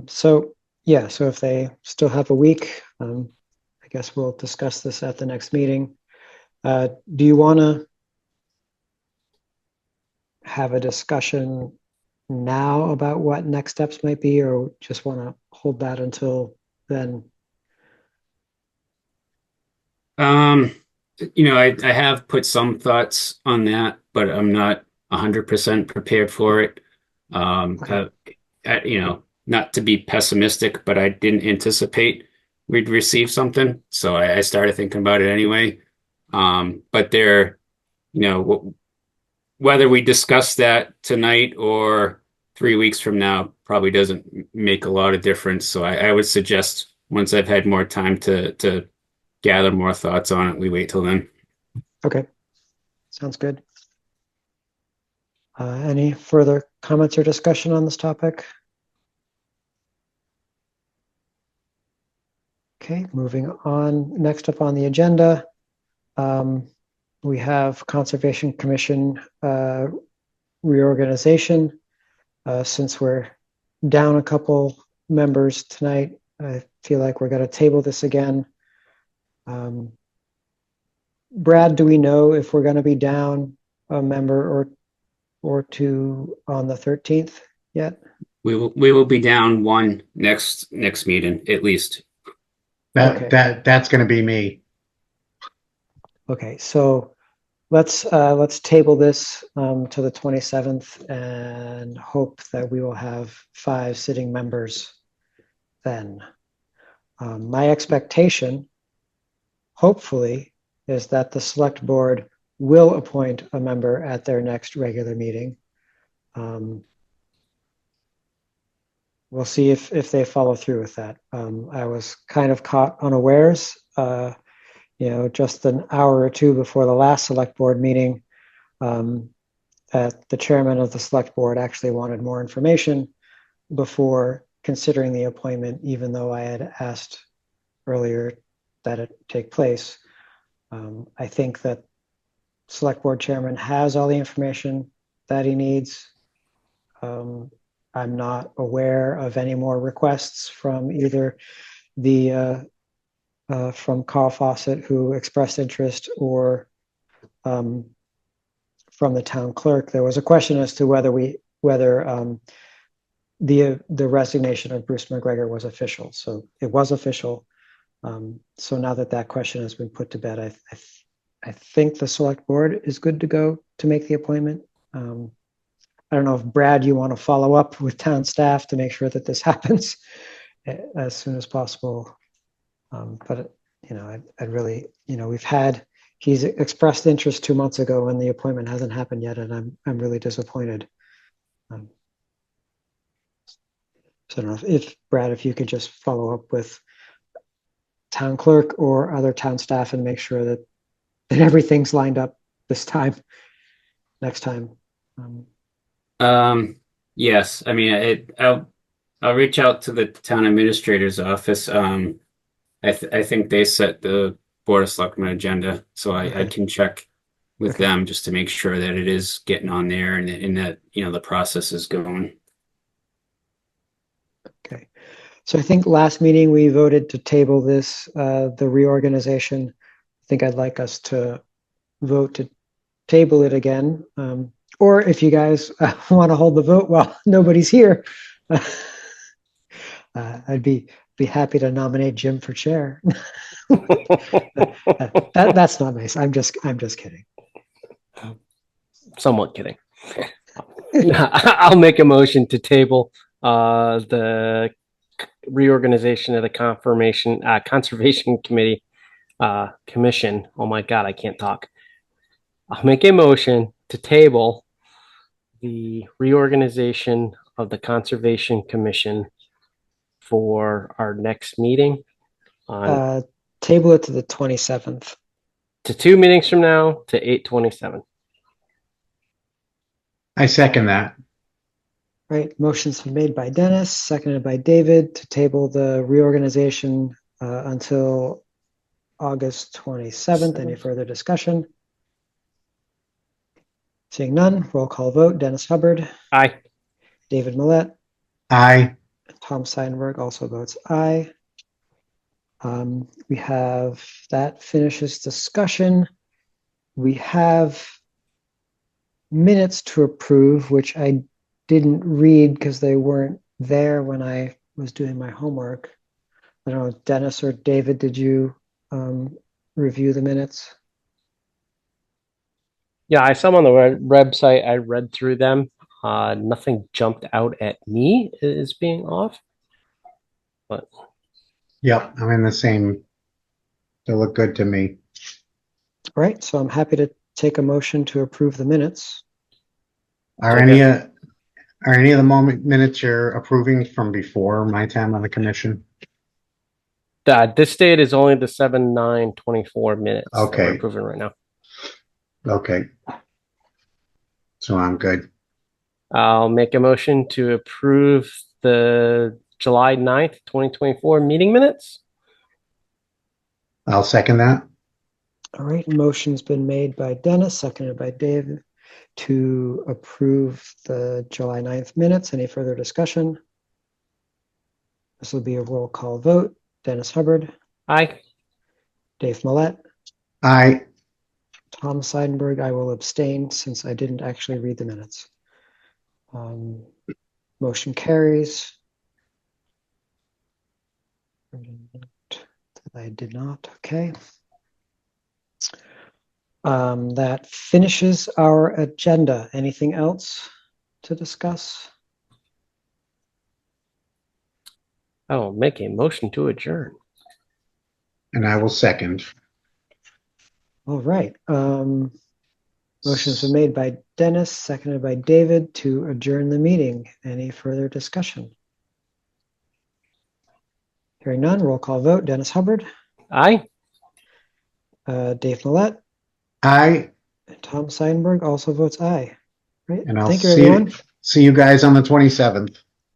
So if they still have a week, I guess we'll discuss this at the next meeting. Do you want to have a discussion now about what next steps might be, or just want to hold that until then? I have put some thoughts on that, but I'm not 100% prepared for it. Okay. Not to be pessimistic, but I didn't anticipate we'd receive something, so I started thinking about it anyway. But whether we discuss that tonight or 3 weeks from now probably doesn't make a lot of difference. So I would suggest once I've had more time to gather more thoughts on it, we wait till then. Okay, sounds good. Any further comments or discussion on this topic? Okay, moving on. Next up on the agenda, we have Conservation Commission reorganization. Since we're down a couple members tonight, I feel like we're going to table this again. Brad, do we know if we're going to be down a member or two on the 13th yet? We will be down one next meeting at least. That's going to be me. Okay, so let's table this to the 27th and hope that we will have 5 sitting members then. My expectation, hopefully, is that the select board will appoint a member at their next regular meeting. We'll see if they follow through with that. I was kind of caught unawares, just an hour or two before the last select board meeting, that the chairman of the select board actually wanted more information before considering the appointment, even though I had asked earlier that it take place. I think that select board chairman has all the information that he needs. I'm not aware of any more requests from either from Carl Fawcett, who expressed interest, or from the town clerk. There was a question as to whether the resignation of Bruce McGregor was official. So it was official. So now that question has been put to bed, I think the select board is good to go to make the appointment. I don't know if Brad, you want to follow up with town staff to make sure that this happens as soon as possible. But I'd really, he's expressed interest 2 months ago and the appointment hasn't happened yet, and I'm really disappointed. So I don't know if Brad, if you could just follow up with town clerk or other town staff and make sure that everything's lined up this time, next time. Yes, I mean, I'll reach out to the town administrator's office. I think they set the Board of Selectmen agenda, so I Okay. can check with Okay. them just to make sure that it is getting on there and that, the process is going. Okay. So I think last meeting we voted to table this, the reorganization. I think I'd like us to vote to table it again. Or if you guys want to hold the vote while nobody's here, I'd be happy to nominate Jim for chair. That's not nice. I'm just kidding. Somewhat kidding. I'll make a motion to table the reorganization of the conservation committee commission. Oh my God, I can't talk. I'll make a motion to table the reorganization of the conservation commission for our next meeting on Table it to the 27th. to 2 meetings from now to 8/27. I second that. Right. Motion's been made by Dennis, seconded by David to table the reorganization until August 27th. Any further discussion? Seeing none, roll call vote. Dennis Hubbard, Aye. David Millett, Aye. Tom Seidenberg also votes aye. We have that finishes discussion. We have minutes to approve, which I didn't read because they weren't there when I was doing my homework. I don't know, Dennis or David, did you review the minutes? Yeah, I saw them on the website. I read through them. Nothing jumped out at me as being off. But Yep, I'm in the same. They look good to me. All right, so I'm happy to take a motion to approve the minutes. Are any of the minutes you're approving from before my time on the commission? this date is only the 7/9/24 minutes that Okay. we're approving right now. Okay. So I'm good. I'll make a motion to approve the July 9th, 2024 meeting minutes. I'll second that. All right, motion's been made by Dennis, seconded by Dave to approve the July 9th minutes. Any further discussion? This will be a roll call vote. Dennis Hubbard, Aye. Dave Millett, Aye. Tom Seidenberg. I will abstain since I didn't actually read the minutes. Motion carries. I did not. Okay. That finishes our agenda. Anything else to discuss? I will make a motion to adjourn. And I will second. All right. Motion's been made by Dennis, seconded by David to adjourn the meeting. Any further discussion? Hearing none, roll call vote. Dennis Hubbard, Aye. Dave Millett, Aye. and Tom Seidenberg also votes aye. Right. And I'll Thank you, everyone. see you guys on the 27th.